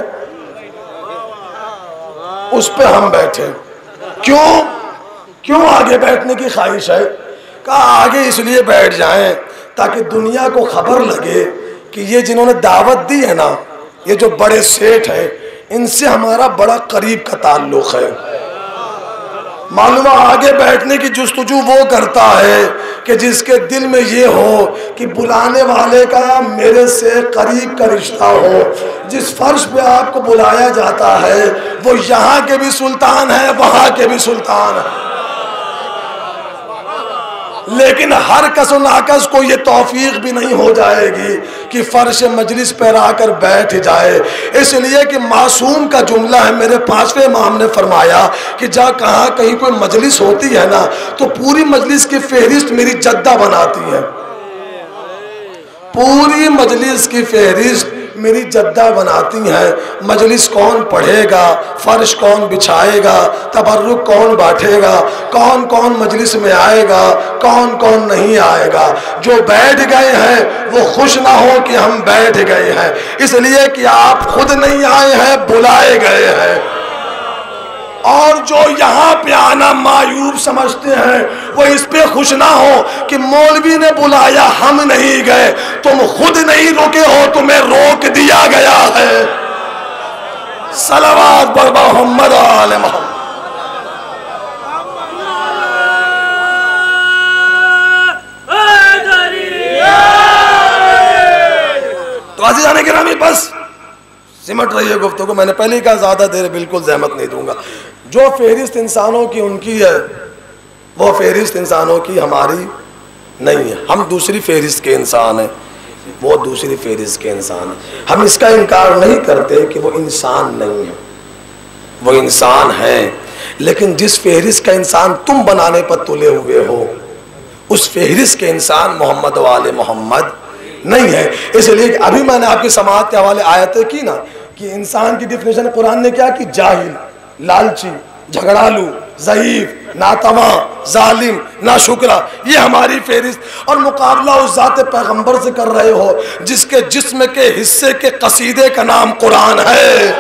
B: اس پہ ہم بیٹھیں۔ کیوں آگے بیٹھنے کی خواہش ہے؟ کہا آگے اس لیے بیٹھ جائیں تاکہ دنیا کو خبر لگے کہ یہ جنہوں نے دعوت دی ہے نا، یہ جو بڑے سیٹ ہیں، ان سے ہمارا بڑا قریب کا تعلق ہے۔ معلومہ آگے بیٹھنے کی جستجو وہ کرتا ہے کہ جس کے دل میں یہ ہو کہ بلانے والے کا میرے سے قریب کا رشتہ ہو۔ جس فرش پہ آپ کو بلایا جاتا ہے وہ یہاں کے بھی سلطان ہے، وہاں کے بھی سلطان ہے، لیکن ہر کس و ناکس کو یہ توفیق بھی نہیں ہو جائے گی کہ فرش مجلس پر آ کر بیٹھ جائے۔ اس لیے کہ معصوم کا جملہ ہے، میرے 5ویں امام نے فرمایا کہ جا کہاں کہیں کوئی مجلس ہوتی ہے نا تو پوری مجلس کی فہرست میری جدہ بناتی ہے، پوری مجلس کی فہرست میری جدہ بناتی ہیں۔ مجلس کون پڑھے گا، فرش کون بچھائے گا، تبرک کون بانٹے گا، کون کون مجلس میں آئے گا، کون کون نہیں آئے گا۔ جو بیٹھ گئے ہیں وہ خوش نہ ہو کہ ہم بیٹھ گئے ہیں، اس لیے کہ آپ خود نہیں آئے ہیں، بلائے گئے ہیں۔ اور جو یہاں پہ آنا معیوب سمجھتے ہیں وہ اس پہ خوش نہ ہو کہ مولوی نے بلایا ہم نہیں گئے، تم خود نہیں رکے ہو، تمہیں روک دیا گیا ہے۔ صلوات بر محمد آل محمد۔ تو عزیزان گرامی بس سمٹ رہی ہے گفتگو، میں نے پہلے ہی کہا زیادہ دیر بالکل زحمت نہیں دوں گا۔ جو فہرست انسانوں کی ان کی ہے وہ فہرست انسانوں کی ہماری نہیں ہے، ہم دوسری فہرست کے انسان ہیں، وہ دوسری فہرست کے انسان ہیں۔ ہم اس کا انکار نہیں کرتے کہ وہ انسان نہیں ہے، وہ انسان ہیں، لیکن جس فہرست کا انسان تم بنانے پر تلے ہوئے ہو اس فہرست کے انسان محمد و آل محمد نہیں ہے۔ اس لیے کہ ابھی میں نے آپ کی سماعت کے حوالے آیتیں کی نا کہ انسان کی ڈیفینیشن قرآن نے کیا کی، جاہل، لالچی، جھگڑالو، ضعیف، ناتواں، ظالم، ناشکرا، یہ ہماری فہرست۔ اور مقابلہ اس ذات پیغمبر سے کر رہے ہو جس کے جسم کے حصے کے قصیدے کا نام قرآن ہے،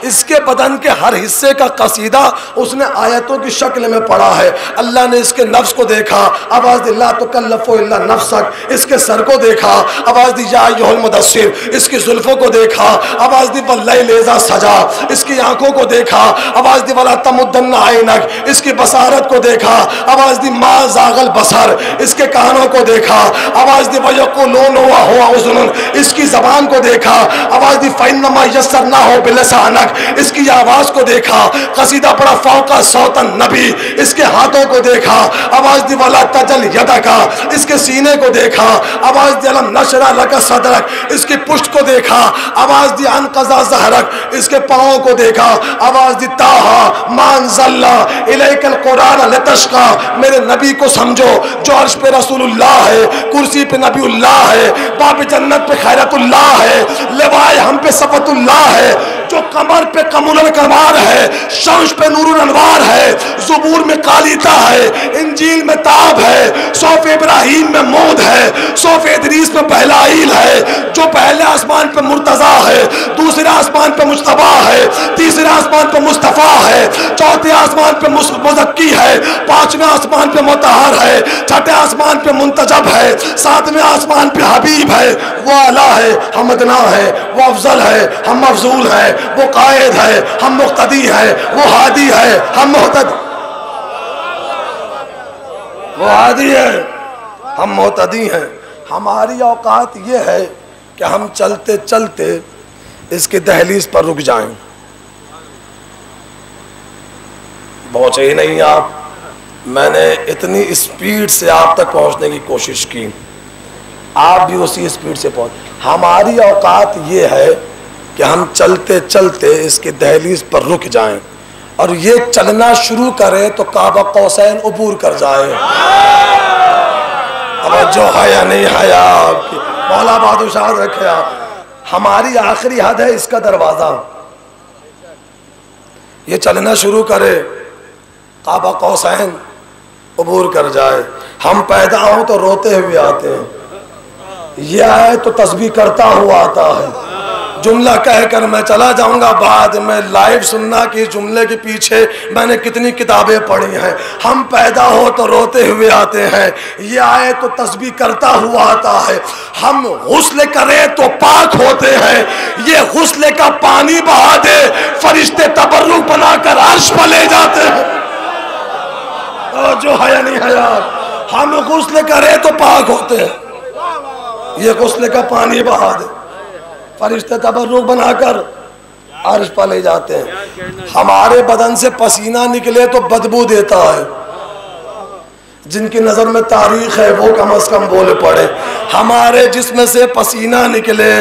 B: اس کے بدن کے ہر حصے کا قصیدہ اس نے آیتوں کی شکل میں پڑھا ہے۔ اللہ نے اس کے نفس کو دیکھا، آواز دی لا تکلف الا نفسک، اس کے سر کو دیکھا، آواز دی یا ایھا المدثر، اس کی زلفوں کو دیکھا، آواز دی واللیل اذا سجا، اس کی آنکھوں کو دیکھا، آواز دی ولا تمدن عینک، اس کی بصارت کو دیکھا، آواز دی ما زاغ البصر، اس کے کانوں کو دیکھا، آواز دی ویقولون وهو اذن، اس کی زبان کو دیکھا، آواز دی فانما یسرناہ بلسانک، اس کی آواز کو دیکھا، قصیدہ پڑا فوقا صوت النبی، اس کے ہاتھوں کو دیکھا، آواز دی ولا تجل یدکا، اس کے سینے کو دیکھا، آواز دی علم نشرح لک صدرک، اس کی پشت کو دیکھا، آواز دی انقضا ظہرک، اس کے پاؤں کو دیکھا، آواز دی تاہا ما انزلنا الیک القرآن لتشقی، میرے نبی کو سمجھو جو عرش پہ رسول اللہ ہے، کرسی پہ نبی اللہ ہے، باب جنت پہ خیرت اللہ ہے، لوائے ہم پہ صفت اللہ ہے، جو قمر پہ قمر القمار ہے، شمس پہ نور الانوار ہے، زبور میں قالیتا ہے، انجیل میں تاب ہے، صحف ابراہیم میں مود ہے، صحف ادریس میں پہلائیل ہے، جو پہلے آسمان پہ مرتضیٰ ہے، دوسرے آسمان پہ مجتبیٰ ہے، تیسرے آسمان پہ مصطفیٰ ہے، چوتھے آسمان پہ مزکی ہے، پانچویں آسمان پہ مطہر ہے، چھٹے آسمان پہ منتجب ہے، ساتویں آسمان پہ حبیب ہے، وہ اعلیٰ ہے، ہم ادنا ہے، وہ افضل ہے، ہم مفضول ہے، وہ قائد ہے، ہم مقتدی ہے، وہ ہادی ہے، ہم محتد، وہ ہادی ہے، ہم محتدی ہیں۔ ہماری اوقات یہ ہے کہ ہم چلتے چلتے اس کی دہلیز پر رک جائیں، پہنچے ہی نہیں آپ. میں نے اتنی اسپیڈ سے آپ تک پہنچنے کی کوشش کی, آپ بھی اسی اسپیڈ سے پہنچ. ہماری اوقات یہ ہے کہ ہم چلتے چلتے اس کی دہلیز پر رک جائیں اور یہ چلنا شروع کرے تو کعبہ قوسین عبور کر جائے. اب جو ہے یا نہیں ہے آپ کی, مولا بادشاہ رکھے آپ. ہماری آخری حد ہے اس کا دروازہ, یہ چلنا شروع کرے کعبہ قوسین عبور کر جائے. ہم پیدا ہوں تو روتے ہوئے آتے ہیں, یہ آئے تو تسبیح کرتا ہوا آتا ہے. جملہ کہہ کر میں چلا جاؤں گا, بعد میں لائیو سننا کہ اس جملے کے پیچھے میں نے کتنی کتابیں پڑھی ہیں. ہم پیدا ہو تو روتے ہوئے آتے ہیں, یہ آئے تو تسبیح کرتا ہوا آتا ہے. ہم غسل کریں تو پاک ہوتے ہیں, یہ غسل کا پانی بہا دے فرشتے تبرک بنا کر عرش پر لے جاتے ہیں. جو ہے یا نہیں ہے یار, ہم غسل کریں تو پاک ہوتے ہیں, یہ غسل کا پانی بہا دے فرشتے تبرک بنا کر عرش پر لے جاتے ہیں. ہمارے بدن سے پسینہ نکلے تو بدبو دیتا ہے, جن کی نظر میں تاریخ ہے وہ کم از کم بول پڑے. ہمارے جسم سے پسینہ نکلے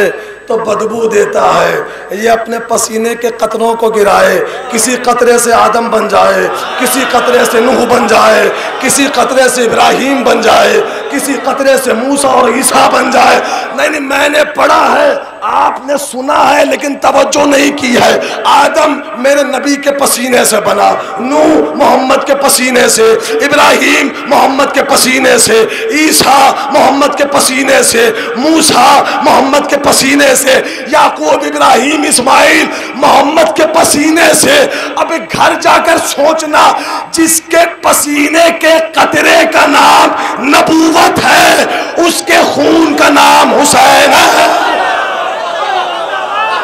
B: تو بدبو دیتا ہے. یہ اپنے پسینے کے قطروں کو گرائے, کسی قطرے سے آدم بن جائے, کسی قطرے سے نوح بن جائے, کسی قطرے سے ابراہیم بن جائے, کسی قطرے سے موسیٰ اور عیسیٰ بن جائے. نہیں, میں نے پڑھا ہے, آپ نے سنا ہے لیکن توجہ نہیں کی ہے. آدم میرے نبی کے پسینے سے بنا, نوح محمد کے پسینے سے, ابراہیم محمد کے پسینے سے, عیسیٰ محمد کے پسینے سے, موسیٰ محمد کے پسینے سے, یعقوب ابراہیم اسماعیل محمد کے پسینے سے. اب گھر جا کر سوچنا, جس کے پسینے کے قطرے کا نام نبوت ہے اس کے خون کا نام حسین ہے.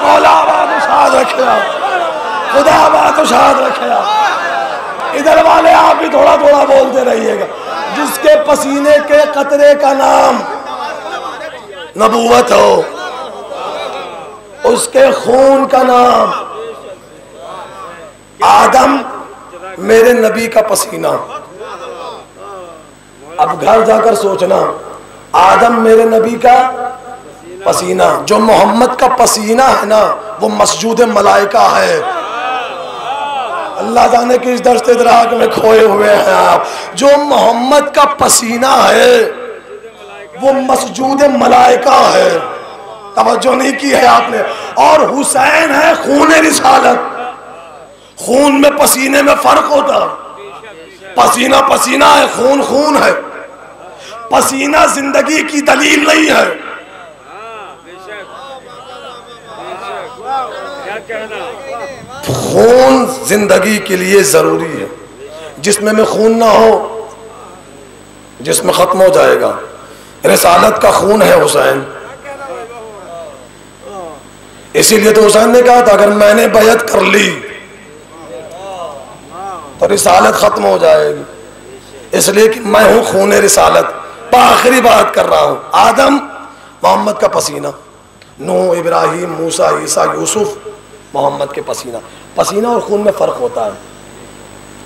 B: مولا بادشاہ رکھے آپ, خدا بادشاہ رکھے آپ. ادھر والے آپ بھی تھوڑا تھوڑا بولتے رہیے گا. جس کے پسینے کے قطرے کا نام نبوت ہو اس کے خون کا نام. آدم میرے نبی کا پسینہ. اب گھر جا کر سوچنا, آدم میرے نبی کا پسینہ, جو محمد کا پسینہ ہے نا وہ مسجود ملائکہ ہے. اللہ جانے کہ اس درس ادراک میں کھوئے ہوئے ہیں آپ. جو محمد کا پسینہ ہے وہ مسجود ملائکہ ہے. توجہ نہیں کی ہے آپ نے. اور حسین ہے خون رسالت. خون میں پسینے میں فرق ہوتا, پسینہ پسینہ ہے, خون خون ہے. پسینہ زندگی کی دلیل نہیں ہے. خون زندگی کے لیے ضروری ہے. جسم میں خون نہ ہو جسم ختم ہو جائے گا. رسالت کا خون ہے حسین. اسی لیے تو حسین نے کہا تھا اگر میں نے بیعت کر لی تو رسالت ختم ہو جائے گی, اس لیے کہ میں ہوں خون رسالت. آخری بات کر رہا ہوں, آدم محمد کا پسینہ, نوح ابراہیم موسیٰ عیسیٰ یوسف محمد کے پسینہ. پسینہ اور خون میں فرق ہوتا ہے.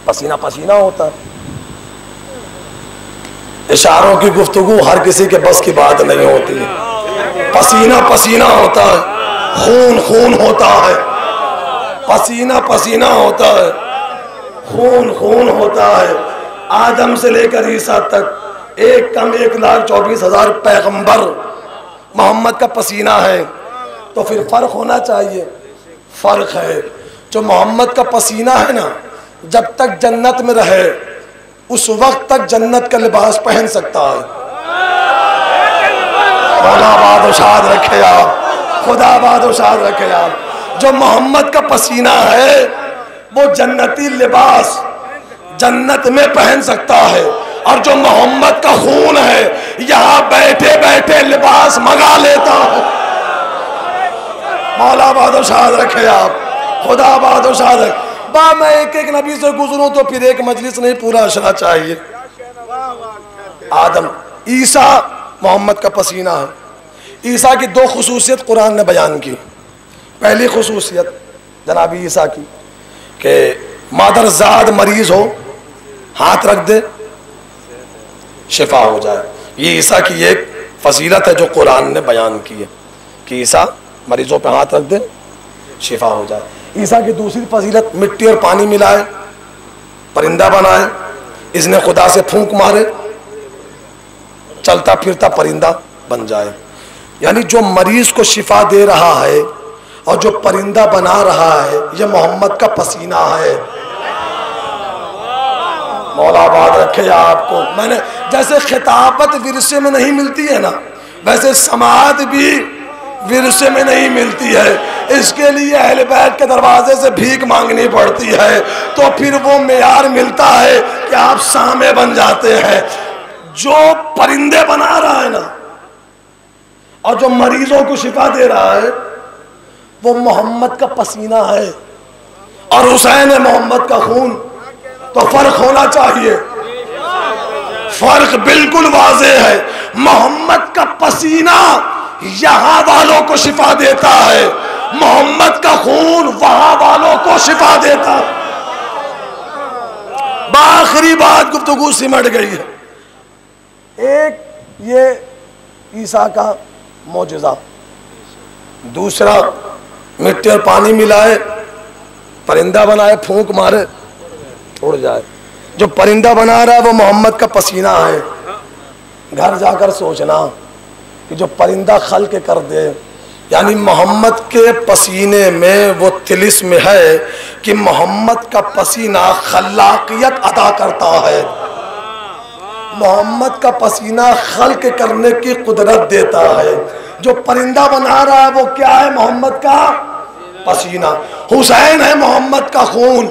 B: پسینہ پسینہ ہوتا ہے. اشاروں کی گفتگو ہر کسی کے بس کی بات نہیں ہوتی ہے. پسینہ پسینہ ہوتا ہے, خون خون ہوتا ہے. پسینہ پسینہ ہوتا ہے, خون خون ہوتا ہے. آدم سے لے کر عیسیٰ تک 1,24,000 پیغمبر محمد کا پسینہ ہے. تو پھر فرق ہونا چاہیے. فرق ہے. جو محمد کا پسینہ ہے نا, جب تک جنت میں رہے اس وقت تک جنت کا لباس پہن سکتا ہے. مولا بادشاہ رکھے آپ, خدا بادشاہ رکھے آپ. جو محمد کا پسینہ ہے وہ جنتی لباس جنت میں پہن سکتا ہے, اور جو محمد کا خون ہے یہاں بیٹھے بیٹھے لباس منگا لیتا ہے. مولا بادشاہ رکھے آپ, خدا بادشاہ رکھے. میں ایک ایک نبی سے گزروں تو پھر ایک مجلس نہیں پورا اشرا چاہیے. آدم, عیسیٰ محمد کا پسینہ ہے. عیسیٰ کی 2 خصوصیت قرآن نے بیان کی. پہلی خصوصیت جناب عیسیٰ کی کہ مادر زاد مریض ہو ہاتھ رکھ دے شفا ہو جائے. یہ عیسیٰ کی ایک فضیلت ہے جو قرآن نے بیان کی ہے کہ عیسیٰ مریضوں پہ ہاتھ رکھ دے شفا ہو جائے. عیسیٰ کی دوسری فضیلت مٹی اور پانی ملائے پرندہ بنائے, اس نے خدا سے پھونک مارے چلتا پھرتا پرندہ بن جائے. یعنی جو مریض کو شفا دے رہا ہے اور جو پرندہ بنا رہا ہے یہ محمد کا پسینہ ہے. مولا آباد رکھے آپ کو. میں نے جیسے خطابت ورثے میں نہیں ملتی ہے نا, ویسے سماعت بھی ورثے میں نہیں ملتی ہے. اس کے لیے اہل بیت کے دروازے سے بھیک مانگنی پڑتی ہے, تو پھر وہ معیار ملتا ہے کہ آپ سامع بن جاتے ہیں. جو پرندے بنا رہا ہے نا اور جو مریضوں کو شفا دے رہا ہے وہ محمد کا پسینہ ہے اور حسین ہے محمد کا خون. تو فرق ہونا چاہیے, فرق بالکل واضح ہے. محمد کا پسینہ یہاں والوں کو شفا دیتا ہے, محمد کا خون وہاں والوں کو شفا دیتا ہے. بآخری بات گفتگو سمٹ گئی ہے. ایک یہ عیسیٰ کا معجزہ, دوسرا مٹی اور پانی ملائے پرندہ بنائے پھونک مارے اڑ جائے. جو پرندہ بنا رہا ہے وہ محمد کا پسینہ ہے. گھر جا کر سوچنا کہ جو پرندہ خلق کر دے, یعنی محمد کے پسینے میں وہ طلسم ہے کہ محمد کا پسینہ خلاقیت عطا کرتا ہے, محمد کا پسینہ خلق کرنے کی قدرت دیتا ہے. جو پرندہ بنا رہا ہے وہ کیا ہے؟ محمد کا پسینہ. حسین ہے محمد کا خون.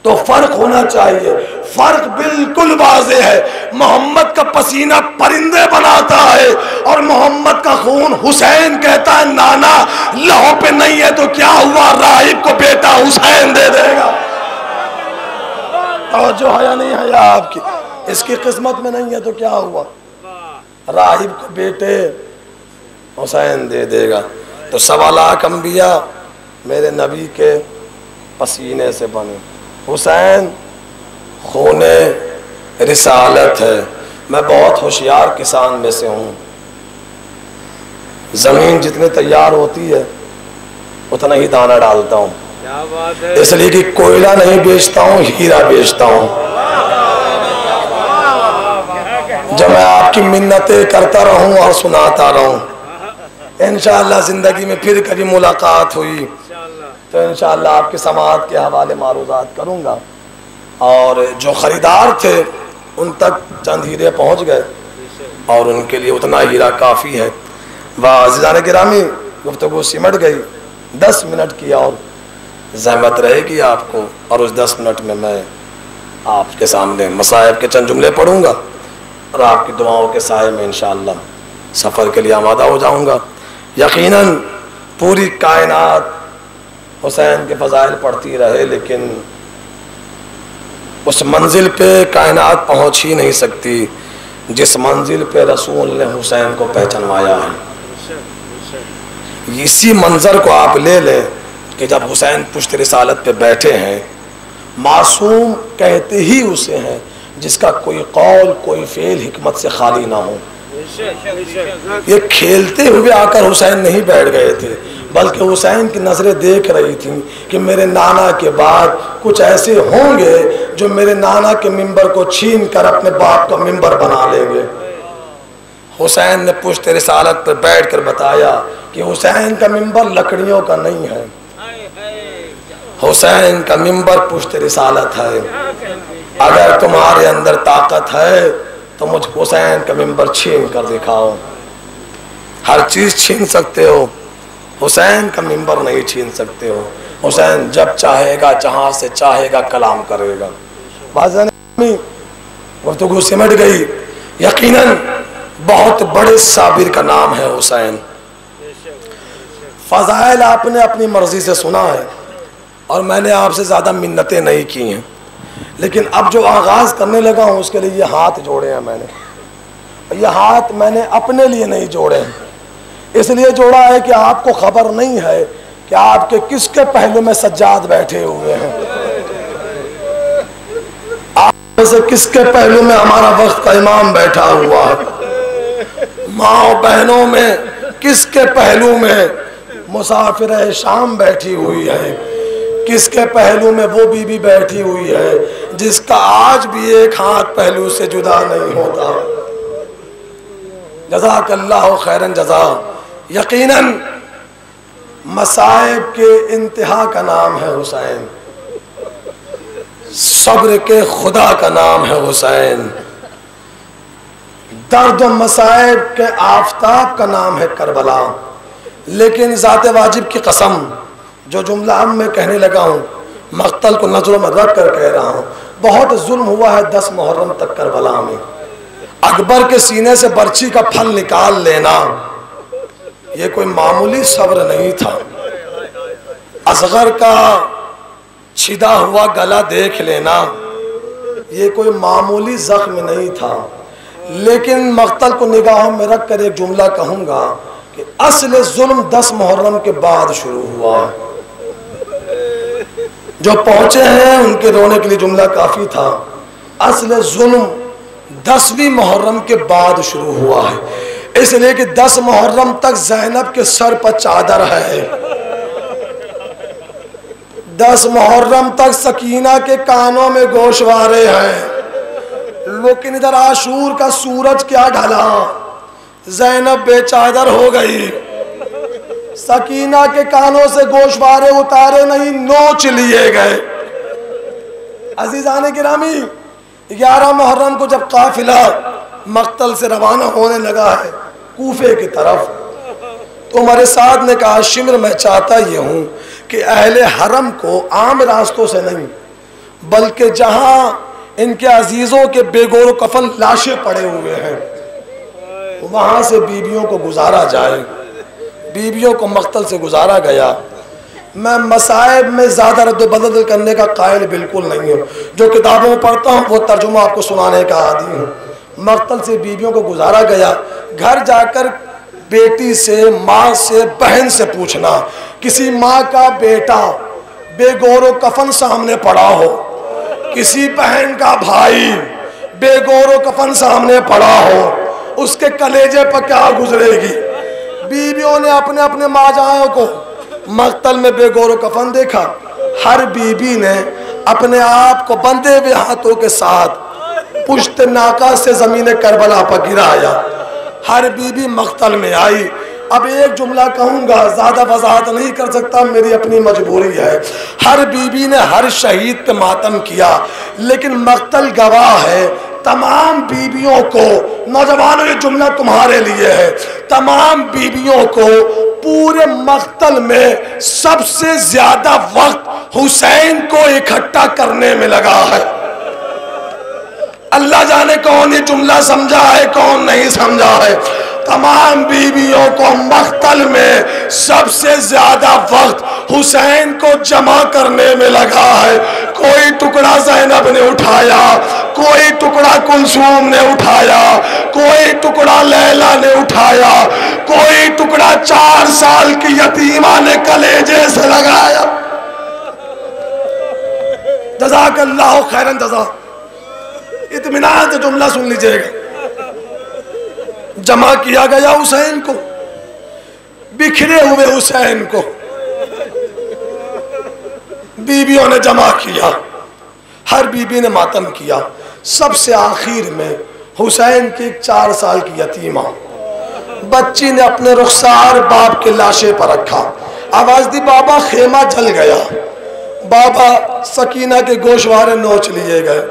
B: تو فرق ہونا چاہیے, فرق بالکل واضح ہے. محمد کا پسینہ پرندے بناتا ہے اور محمد کا خون حسین کہتا ہے نانا لہو پہ نہیں ہے تو کیا ہوا, راہب کو بیٹا حسین دے دے گا. توجہ ہے یا نہیں ہے آپ کی؟ اس کی قسمت میں نہیں ہے تو کیا ہوا, راہب کو بیٹے حسین دے دے گا. تو 1.25 لاکھ انبیاء میرے نبی کے پسینے سے بنے. حسین خون رسالت ہے. میں بہت ہوشیار کسان میں سے ہوں, زمین جتنے تیار ہوتی ہے اتنا ہی دانہ ڈالتا ہوں, اس لیے کہ کوئلہ نہیں بیچتا ہوں, ہیرا بیچتا ہوں. جب میں آپ کی منتیں کرتا رہوں اور سناتا رہوں, انشاءاللہ زندگی میں پھر کبھی ملاقات ہوئی تو انشاءاللہ آپ کے سماعت کے حوالے معروضات کروں گا. اور جو خریدار تھے ان تک چند ہیرے پہنچ گئے اور ان کے لیے اتنا ہیرا کافی ہے. عزیزان گرامی گفتگو سمٹ گئی, 10 منٹ کی اور زحمت رہے گی آپ کو, اور اس 10 منٹ میں میں آپ کے سامنے مصائب کے چند جملے پڑھوں گا اور آپ کی دعاؤں کے سائے میں انشاءاللہ سفر کے لیے آمادہ ہو جاؤں گا. یقیناً پوری کائنات حسین کے فضائل پڑھتی رہے لیکن اس منزل پہ کائنات پہنچ ہی نہیں سکتی جس منزل پہ رسول نے حسین کو پہچانوایا ہے. اسی منظر کو آپ لے لیں کہ جب حسین پشت رسالت پہ بیٹھے ہیں, معصوم کہتے ہی اسے ہیں جس کا کوئی قول کوئی فعل حکمت سے خالی نہ ہو. یہ کھیلتے ہوئے آ کر حسین نہیں بیٹھ گئے تھے بلکہ حسین کی نظریں دیکھ رہی تھیں کہ میرے نانا کے بعد کچھ ایسے ہوں گے جو میرے نانا کے منبر کو چھین کر اپنے باپ کا منبر بنا لیں گے. حسین نے پشت رسالت پر بیٹھ کر بتایا کہ حسین کا منبر لکڑیوں کا نہیں ہے, حسین کا منبر پشت رسالت ہے. اگر تمہارے اندر طاقت ہے تو مجھ حسین کا منبر چھین کر دکھاؤ. ہر چیز چھین سکتے ہو, حسین کا منبر نہیں چھین سکتے ہو. حسین جب چاہے گا جہاں سے چاہے گا کلام کرے گا. گفتگو سمٹ گئی. یقیناً بہت بڑے صابر کا نام ہے حسین. فضائل آپ نے اپنی مرضی سے سنا ہے اور میں نے آپ سے زیادہ منتیں نہیں کی ہیں, لیکن اب جو آغاز کرنے لگا ہوں اس کے لیے یہ ہاتھ جوڑے ہیں میں نے. یہ ہاتھ میں نے اپنے لیے نہیں جوڑے ہیں, اس لیے جوڑا ہے کہ آپ کو خبر نہیں ہے کہ آپ کے کس کے پہلو میں سجاد بیٹھے ہوئے ہیں. سے کس کے پہلو میں ہمارا وقت کا امام بیٹھا ہوا ہے؟ ماں بہنوں میں کس کے پہلو میں مسافر شام بیٹھی ہوئی ہے؟ کس کے پہلو میں وہ بیوی بیٹھی ہوئی ہے جس کا آج بھی ایک ہاتھ پہلو سے جدا نہیں ہوتا؟ جزاک اللہ خیرن جزا۔ یقیناً مصائب کے انتہا کا نام ہے حسین، صبر کے خدا کا نام ہے حسین، درد و مصائب کے آفتاب کا نام ہے کربلا۔ لیکن ذات واجب کی قسم، جو جملہ اب میں کہنے لگا ہوں مقتل کو نظروں میں رکھ کر کہہ رہا ہوں، بہت ظلم ہوا ہے 10 محرم تک کربلا میں۔ اکبر کے سینے سے برچی کا پھل نکال لینا یہ کوئی معمولی صبر نہیں تھا، اصغر کا چھدا ہوا گلا دیکھ لینا یہ کوئی معمولی زخم نہیں تھا۔ لیکن مقتل کو نگاہوں میں رکھ کر ایک جملہ کہوں گا کہ اصل ظلم 10 محرم کے بعد شروع ہوا۔ جو پہنچے ہیں ان کے رونے کے لیے جملہ کافی تھا، اصل ظلم 10ویں محرم کے بعد شروع ہوا ہے، اس لیے کہ 10 محرم تک زینب کے سر پر چادر ہے، 10 محرم تک سکینہ کے کانوں میں گوشوارے ہیں، لیکن ادھر عاشور کا سورج کیا ڈھلا، زینب بے چادر ہو گئی، سکینہ کے کانوں سے گوشوارے اتارے نہیں نوچ لیے گئے۔ عزیزان گرامی، 11 محرم کو جب قافلہ مقتل سے روانہ ہونے لگا ہے کوفے کی طرف، تو عمر سعد نے کہا شمر میں چاہتا یہ ہوں کہ اہل حرم کو عام راستوں سے نہیں بلکہ جہاں ان کے عزیزوں کے بے گور و کفن لاشیں پڑے ہوئے ہیں وہاں سے بیویوں کو گزارا جائے۔ بیویوں کو مقتل سے گزارا گیا۔ میں مصائب میں زیادہ رد و بدل کرنے کا قائل بالکل نہیں ہوں، جو کتابوں میں پڑھتا ہوں وہ ترجمہ آپ کو سنانے کا عادی ہوں۔ مقتل سے بیویوں کو گزارا گیا، گھر جا کر بیٹی سے، ماں سے، بہن سے پوچھنا، کسی ماں کا بیٹا بے گور و کفن سامنے پڑا ہو، کسی بہن کا بھائی بے گور و کفن سامنے پڑا ہو، اس کے کلیجے پر کیا گزرے گی؟ بیویوں نے اپنے اپنے ماجاؤں کو مقتل میں بے گور و کفن دیکھا، ہر بیوی نے اپنے آپ کو بندھے ہوئے ہاتھوں کے ساتھ پشت ناکہ سے زمین کربلا پر گرایا، ہر بیوی مقتل میں آئی۔ اب ایک جملہ کہوں گا، زیادہ وضاحت نہیں کر سکتا، میری اپنی مجبوری ہے۔ ہر بیوی نے ہر شہید پہ ماتم کیا، لیکن مقتل گواہ ہے تمام بیویوں کو، نوجوانوں یہ جملہ تمہارے لیے ہے، تمام بیویوں کو پورے مقتل میں سب سے زیادہ وقت حسین کو اکٹھا کرنے میں لگا ہے۔ اللہ جانے کون یہ جملہ سمجھا ہے کون نہیں سمجھا ہے۔ تمام بیویوں کو مقتل میں سب سے زیادہ وقت حسین کو جمع کرنے میں لگا ہے۔ کوئی ٹکڑا زینب نے اٹھایا، کوئی ٹکڑا کلثوم نے اٹھایا، کوئی ٹکڑا لیلا نے اٹھایا، کوئی ٹکڑا 4 سال کی یتیمہ نے کلیجے سے لگایا۔ جزاک اللہ خیرن جزا۔ اطمینان سے جملہ سن لیجئے گا، جمع کیا گیا حسین کو، بکھرے ہوئے حسین کو بیویوں نے جمع کیا، ہر بیوی نے ماتم کیا۔ سب سے آخر میں حسین کی 4 سال کی یتیمہ بچی نے اپنے رخسار باپ کے لاشے پر رکھا، آواز دی بابا خیمہ جل گیا، بابا سکینہ کے گوشوارے نوچ لیے گئے،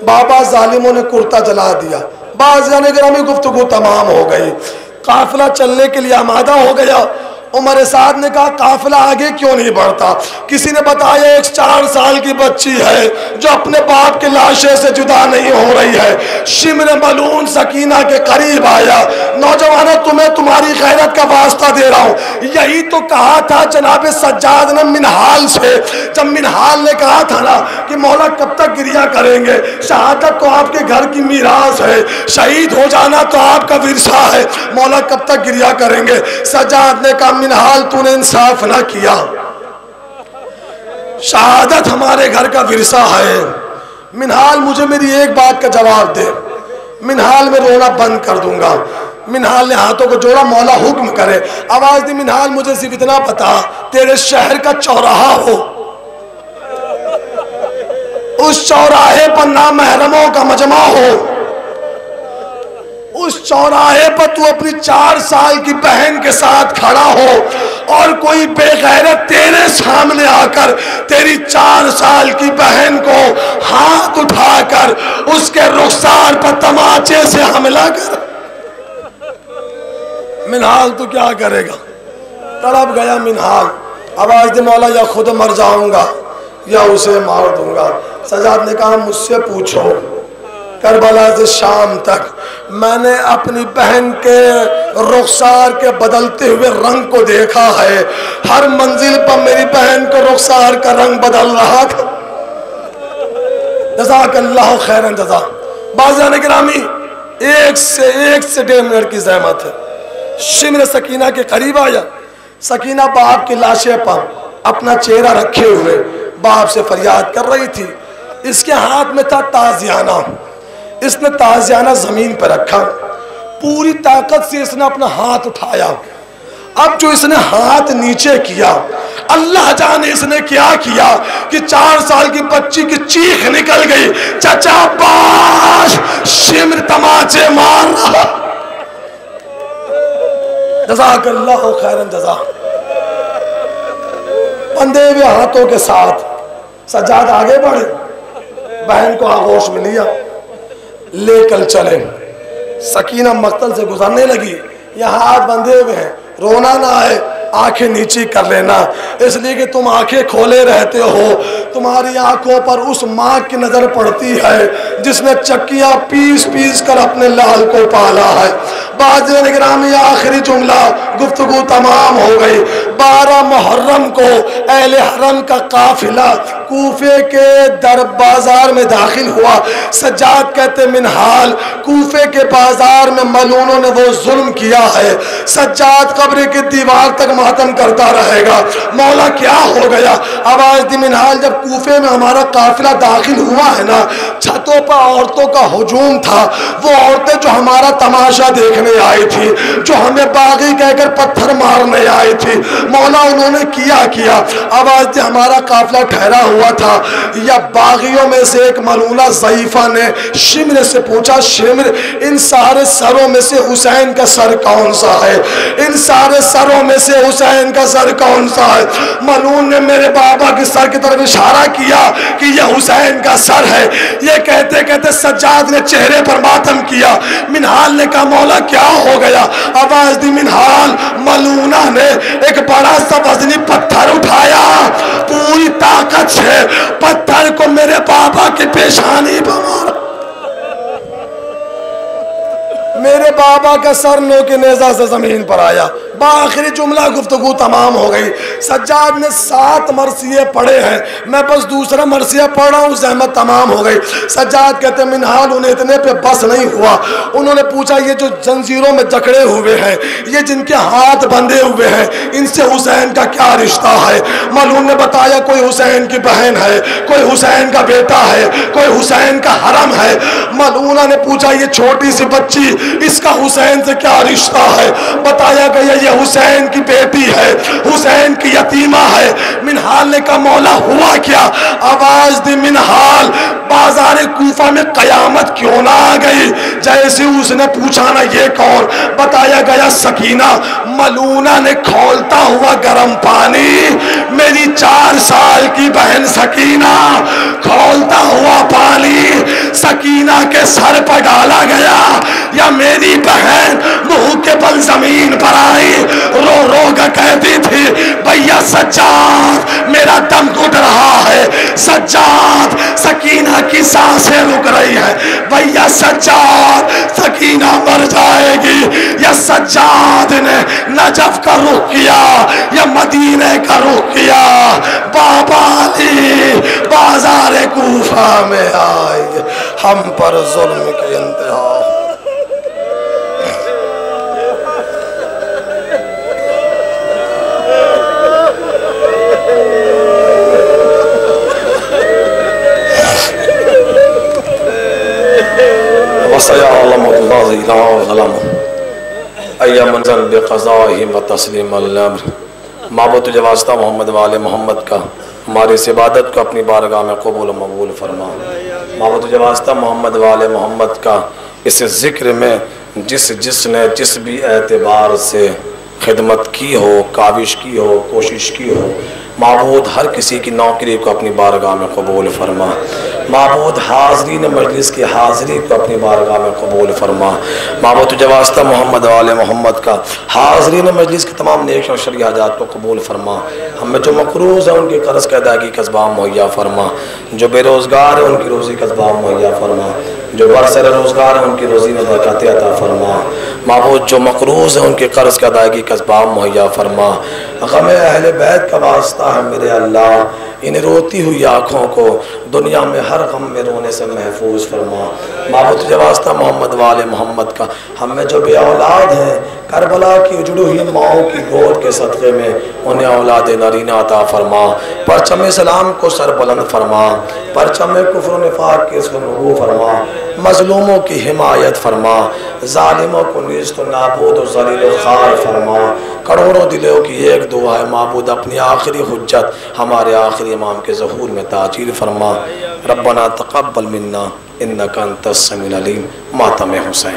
B: بابا ظالموں نے کرتا جلا دیا۔ بازیان گرامی گفتگو تمام ہو گئی، قافلہ چلنے کے لیے آمادہ ہو گیا۔ عمر سعد نے کہا قافلہ آگے کیوں نہیں بڑھتا؟ کسی نے بتایا ایک 4 سال کی بچی ہے جو اپنے باپ کے لاشے سے جدا نہیں ہو رہی ہے۔ شمر ملعون سکینہ کے قریب آیا، نوجوانوں تمہیں تمہاری غیرت کا واسطہ دے رہا ہوں، یہی تو کہا تھا جناب سجاد نے منہال سے، جب منہال نے کہا تھا نا کہ مولا کب تک گریا کریں گے، شہادت تو آپ کے گھر کی میراث ہے، شہید ہو جانا تو آپ کا ورثہ ہے، مولا کب تک گریا کریں گے؟ سجاد نے کہا منہال تو نے انصاف نہ کیا، شہادت ہمارے گھر کا ورثہ ہے، منہال مجھے میری ایک بات کا جواب دے، منہال میں رونا بند کر دوں گا۔ منہال نے ہاتھوں کو جوڑا، مولا حکم کرے۔ آواز دی منہال مجھے صرف اتنا پتا، تیرے شہر کا چوراہا ہو، اس چوراہے پر نامحرموں کا مجمع ہو، اس چوراہے پر تو اپنی 4 سال کی بہن کے ساتھ کھڑا ہو اور کوئی بے غیرت تیرے سامنے آ کر تیری 4 سال کی بہن کو ہاتھ اٹھا کر اس کے رخسار پر تماچے سے حملہ کر، منہال تو کیا کرے گا؟ تڑپ گیا منہال۔ آواز دے مولا یا خود مر جاؤں گا یا اسے مار دوں گا۔ سجاد نے کہا مجھ سے پوچھو، کربلا سے شام تک میں نے اپنی بہن کے رخسار کے بدلتے ہوئے رنگ کو دیکھا ہے، ہر منزل پر میری بہن کو رخسار کا رنگ بدل رہا تھا۔ جزاک اللہ خیرن جزا۔ بازیان گرامی، ایک سے 1.5 منٹ کی زحمت ہے۔ شمر سکینہ کے قریب آیا۔ سکینہ باپ کی لاشے پر اپنا چہرہ رکھے ہوئے باپ سے فریاد کر رہی تھی۔ اس کے ہاتھ میں تھا تازیانہ، اس نے تازیانہ زمین پر رکھا، پوری طاقت سے اس نے اپنا ہاتھ اٹھایا۔ اب جو اس نے ہاتھ نیچے کیا، اللہ جانے اس نے کیا کیا کہ 4 سال کی بچی کی چیخ نکل گئی، چچا باش! شمر تماچے مار رہا۔ جزاک اللہ خیرن جزا۔ بندھے ہوئے ہاتھوں کے ساتھ سجاد آگے بڑھے، بہن کو آغوش میں لیا، لے کر چلے۔ سکینہ مقتل سے گزرنے لگی، یہ ہاتھ بندھے ہوئے ہیں، رونا نہ آئے، آنکھیں نیچی کر لینا، اس لیے کہ تم آنکھیں کھولے رہتے ہو، تمہاری آنکھوں پر اس ماں کی نظر پڑتی ہے جس نے چکیاں پیس پیس کر اپنے لال کو پالا ہے۔ باجرین گرامی، آخری جملہ، گفتگو تمام ہو گئی۔ 12 محرم کو اہل حرم کا قافلہ کوفے کے در بازار میں داخل ہوا۔ سجاد کہتے منہال، کوفے کے بازار میں ملعونوں نے وہ ظلم کیا ہے، سجاد قبر کی دیوار تک ماتم کرتا رہے گا۔ مولا کیا ہو گیا؟ آواز دی منہال، جب کوفے میں ہمارا قافلہ داخل ہوا ہے نا، چھتوں پر عورتوں کا ہجوم تھا، وہ عورتیں جو ہمارا تماشا دیکھنے آئی تھی، جو ہمیں باغی کہہ کر پتھر مارنے آئی تھی، مولا انہوں نے کیا آواز دی ہمارا قافلہ ٹھہرا ہوا تھا، یا باغیوں میں سے ایک ملعونہ ضعیفہ نے شمر سے پوچھا، شمر ان سارے سروں میں سے حسین کا سر کون سا ہے؟ ان سارے سروں میں سے حسین کا سر کون سا ہے؟ ملعون نے میرے بابا کے سر کی طرف اشارہ کیا کہ یہ حسین کا سر ہے۔ یہ کہتے کہتے سجاد نے چہرے پر ماتم کیا۔ منہال نے کہا مولا کیا ہو گیا؟ آواز دی منہال، ملعونہ نے ایک بڑا سا وزنی پتھر اٹھایا، پوری طاقت سے پتھر کو میرے بابا کی پیشانی پر مارا، میرے بابا کا سر نو کے نیزہ سے زمین پر آیا۔ آخری جملہ، گفتگو تمام ہو گئی۔ سجاد نے 7 مرثیے پڑھے ہیں، میں بس دوسرا مرثیہ پڑھ رہا ہوں، زحمت تمام ہو گئی۔ سجاد کہتے منہال انہیں اتنے پہ بس نہیں ہوا، انہوں نے پوچھا یہ جو زنجیروں میں جکڑے ہوئے ہیں، یہ جن کے ہاتھ بندھے ہوئے ہیں، ان سے حسین کا کیا رشتہ ہے؟ ملعون نے بتایا کوئی حسین کی بہن ہے، کوئی حسین کا بیٹا ہے، کوئی حسین کا حرم ہے۔ ملعونہ نے پوچھا یہ چھوٹی سی بچی، اس کا حسین سے کیا رشتہ ہے؟ بتایا گیا یہ حسین کی بیٹی ہے، حسین کی یتیمہ ہے۔ منہال نے کہا مولا ہوا کیا؟ آواز دی منہال، بازار کوفہ میں قیامت کیوں نہ آ گئی؟ جیسے اس نے پوچھا نا یہ کون، بتایا گیا سکینہ۔ ملعونہ نے کھولتا ہوا گرم پانی میری 4 سال کی بہن سکینہ، کھولتا ہوا پانی سکینہ کے سر پر ڈالا گیا، یا میری بہن منہ کے بل زمین پر آئی، رو رو کر کہتی تھی بھیا سجاد میرا دم گھٹ رہا ہے، سجاد سکینہ کی سانسیں رک رہی ہے، بھیا سجاد سکینہ مر جائے گی۔ یا سجاد نے نجف کا رخ کیا یا مدینہ کا رخ کیا، بابا علی بازار کوفہ میں آئے، ہم پر ظلم کی انتہا۔
A: ظلم ایا منزل بقضائہ و تسلیم الامر۔ معبود تجھے واسطہ محمد والے محمد کا ہماری اس عبادت کو اپنی بارگاہ میں قبول و مقبول فرما۔ معبود تجھے واسطہ محمد والے محمد کا اس ذکر میں جس نے جس بھی اعتبار سے خدمت کی ہو، کاوش کی ہو، کوشش کی ہو، معبود ہر کسی کی نوکری کو اپنی بارگاہ میں قبول فرما۔ معبود حاضرین مجلس کی حاضری کو اپنی بارگاہ میں قبول فرما۔ معبود تجھے واسطہ محمد والے محمد کا حاضرین مجلس کی تمام نیک و شرعی حاجات کو قبول فرما۔ ہمیں جو مقروض ہیں ان کی قرض کی ادائیگی کا اسباب مہیا فرما۔ جو بے روزگار ہیں ان کی روزی کا اسباب مہیا فرما۔ جو برسر روزگار ہیں ان کی روزی میں برکات عطا فرما۔ معبود جو مقروض ہیں ان کی قرض کی ادائیگی کا اسباب مہیا فرما۔ غم اہل بیت کا واسطہ ہے میرے اللہ، ان روتی ہوئی آنکھوں کو دنیا میں ہر غم میں رونے سے محفوظ فرما۔ معبود تجھے واسطہ محمد والے محمد کا ہمیں جو بے اولاد ہیں کربلا کی اجڑی ہوئی ماؤں کی گود کے صدقے میں انہیں اولاد نرینہ عطا فرما۔ پرچم اسلام کو سر بلند فرما، پرچم کفر و نفاق کے اس کو نبو فرما، مظلوموں کی حمایت فرما، ظالموں کو نیست و نابود و ذلیل و خوار فرما۔ کروڑوں دلوں کی ایک دعا ہے معبود اپنی آخری حجت ہمارے آخری امام کے ظہور میں تعجیل فرما۔ ربنا تقبل منا انک انت السمیع العلیم۔ ماتم حسین۔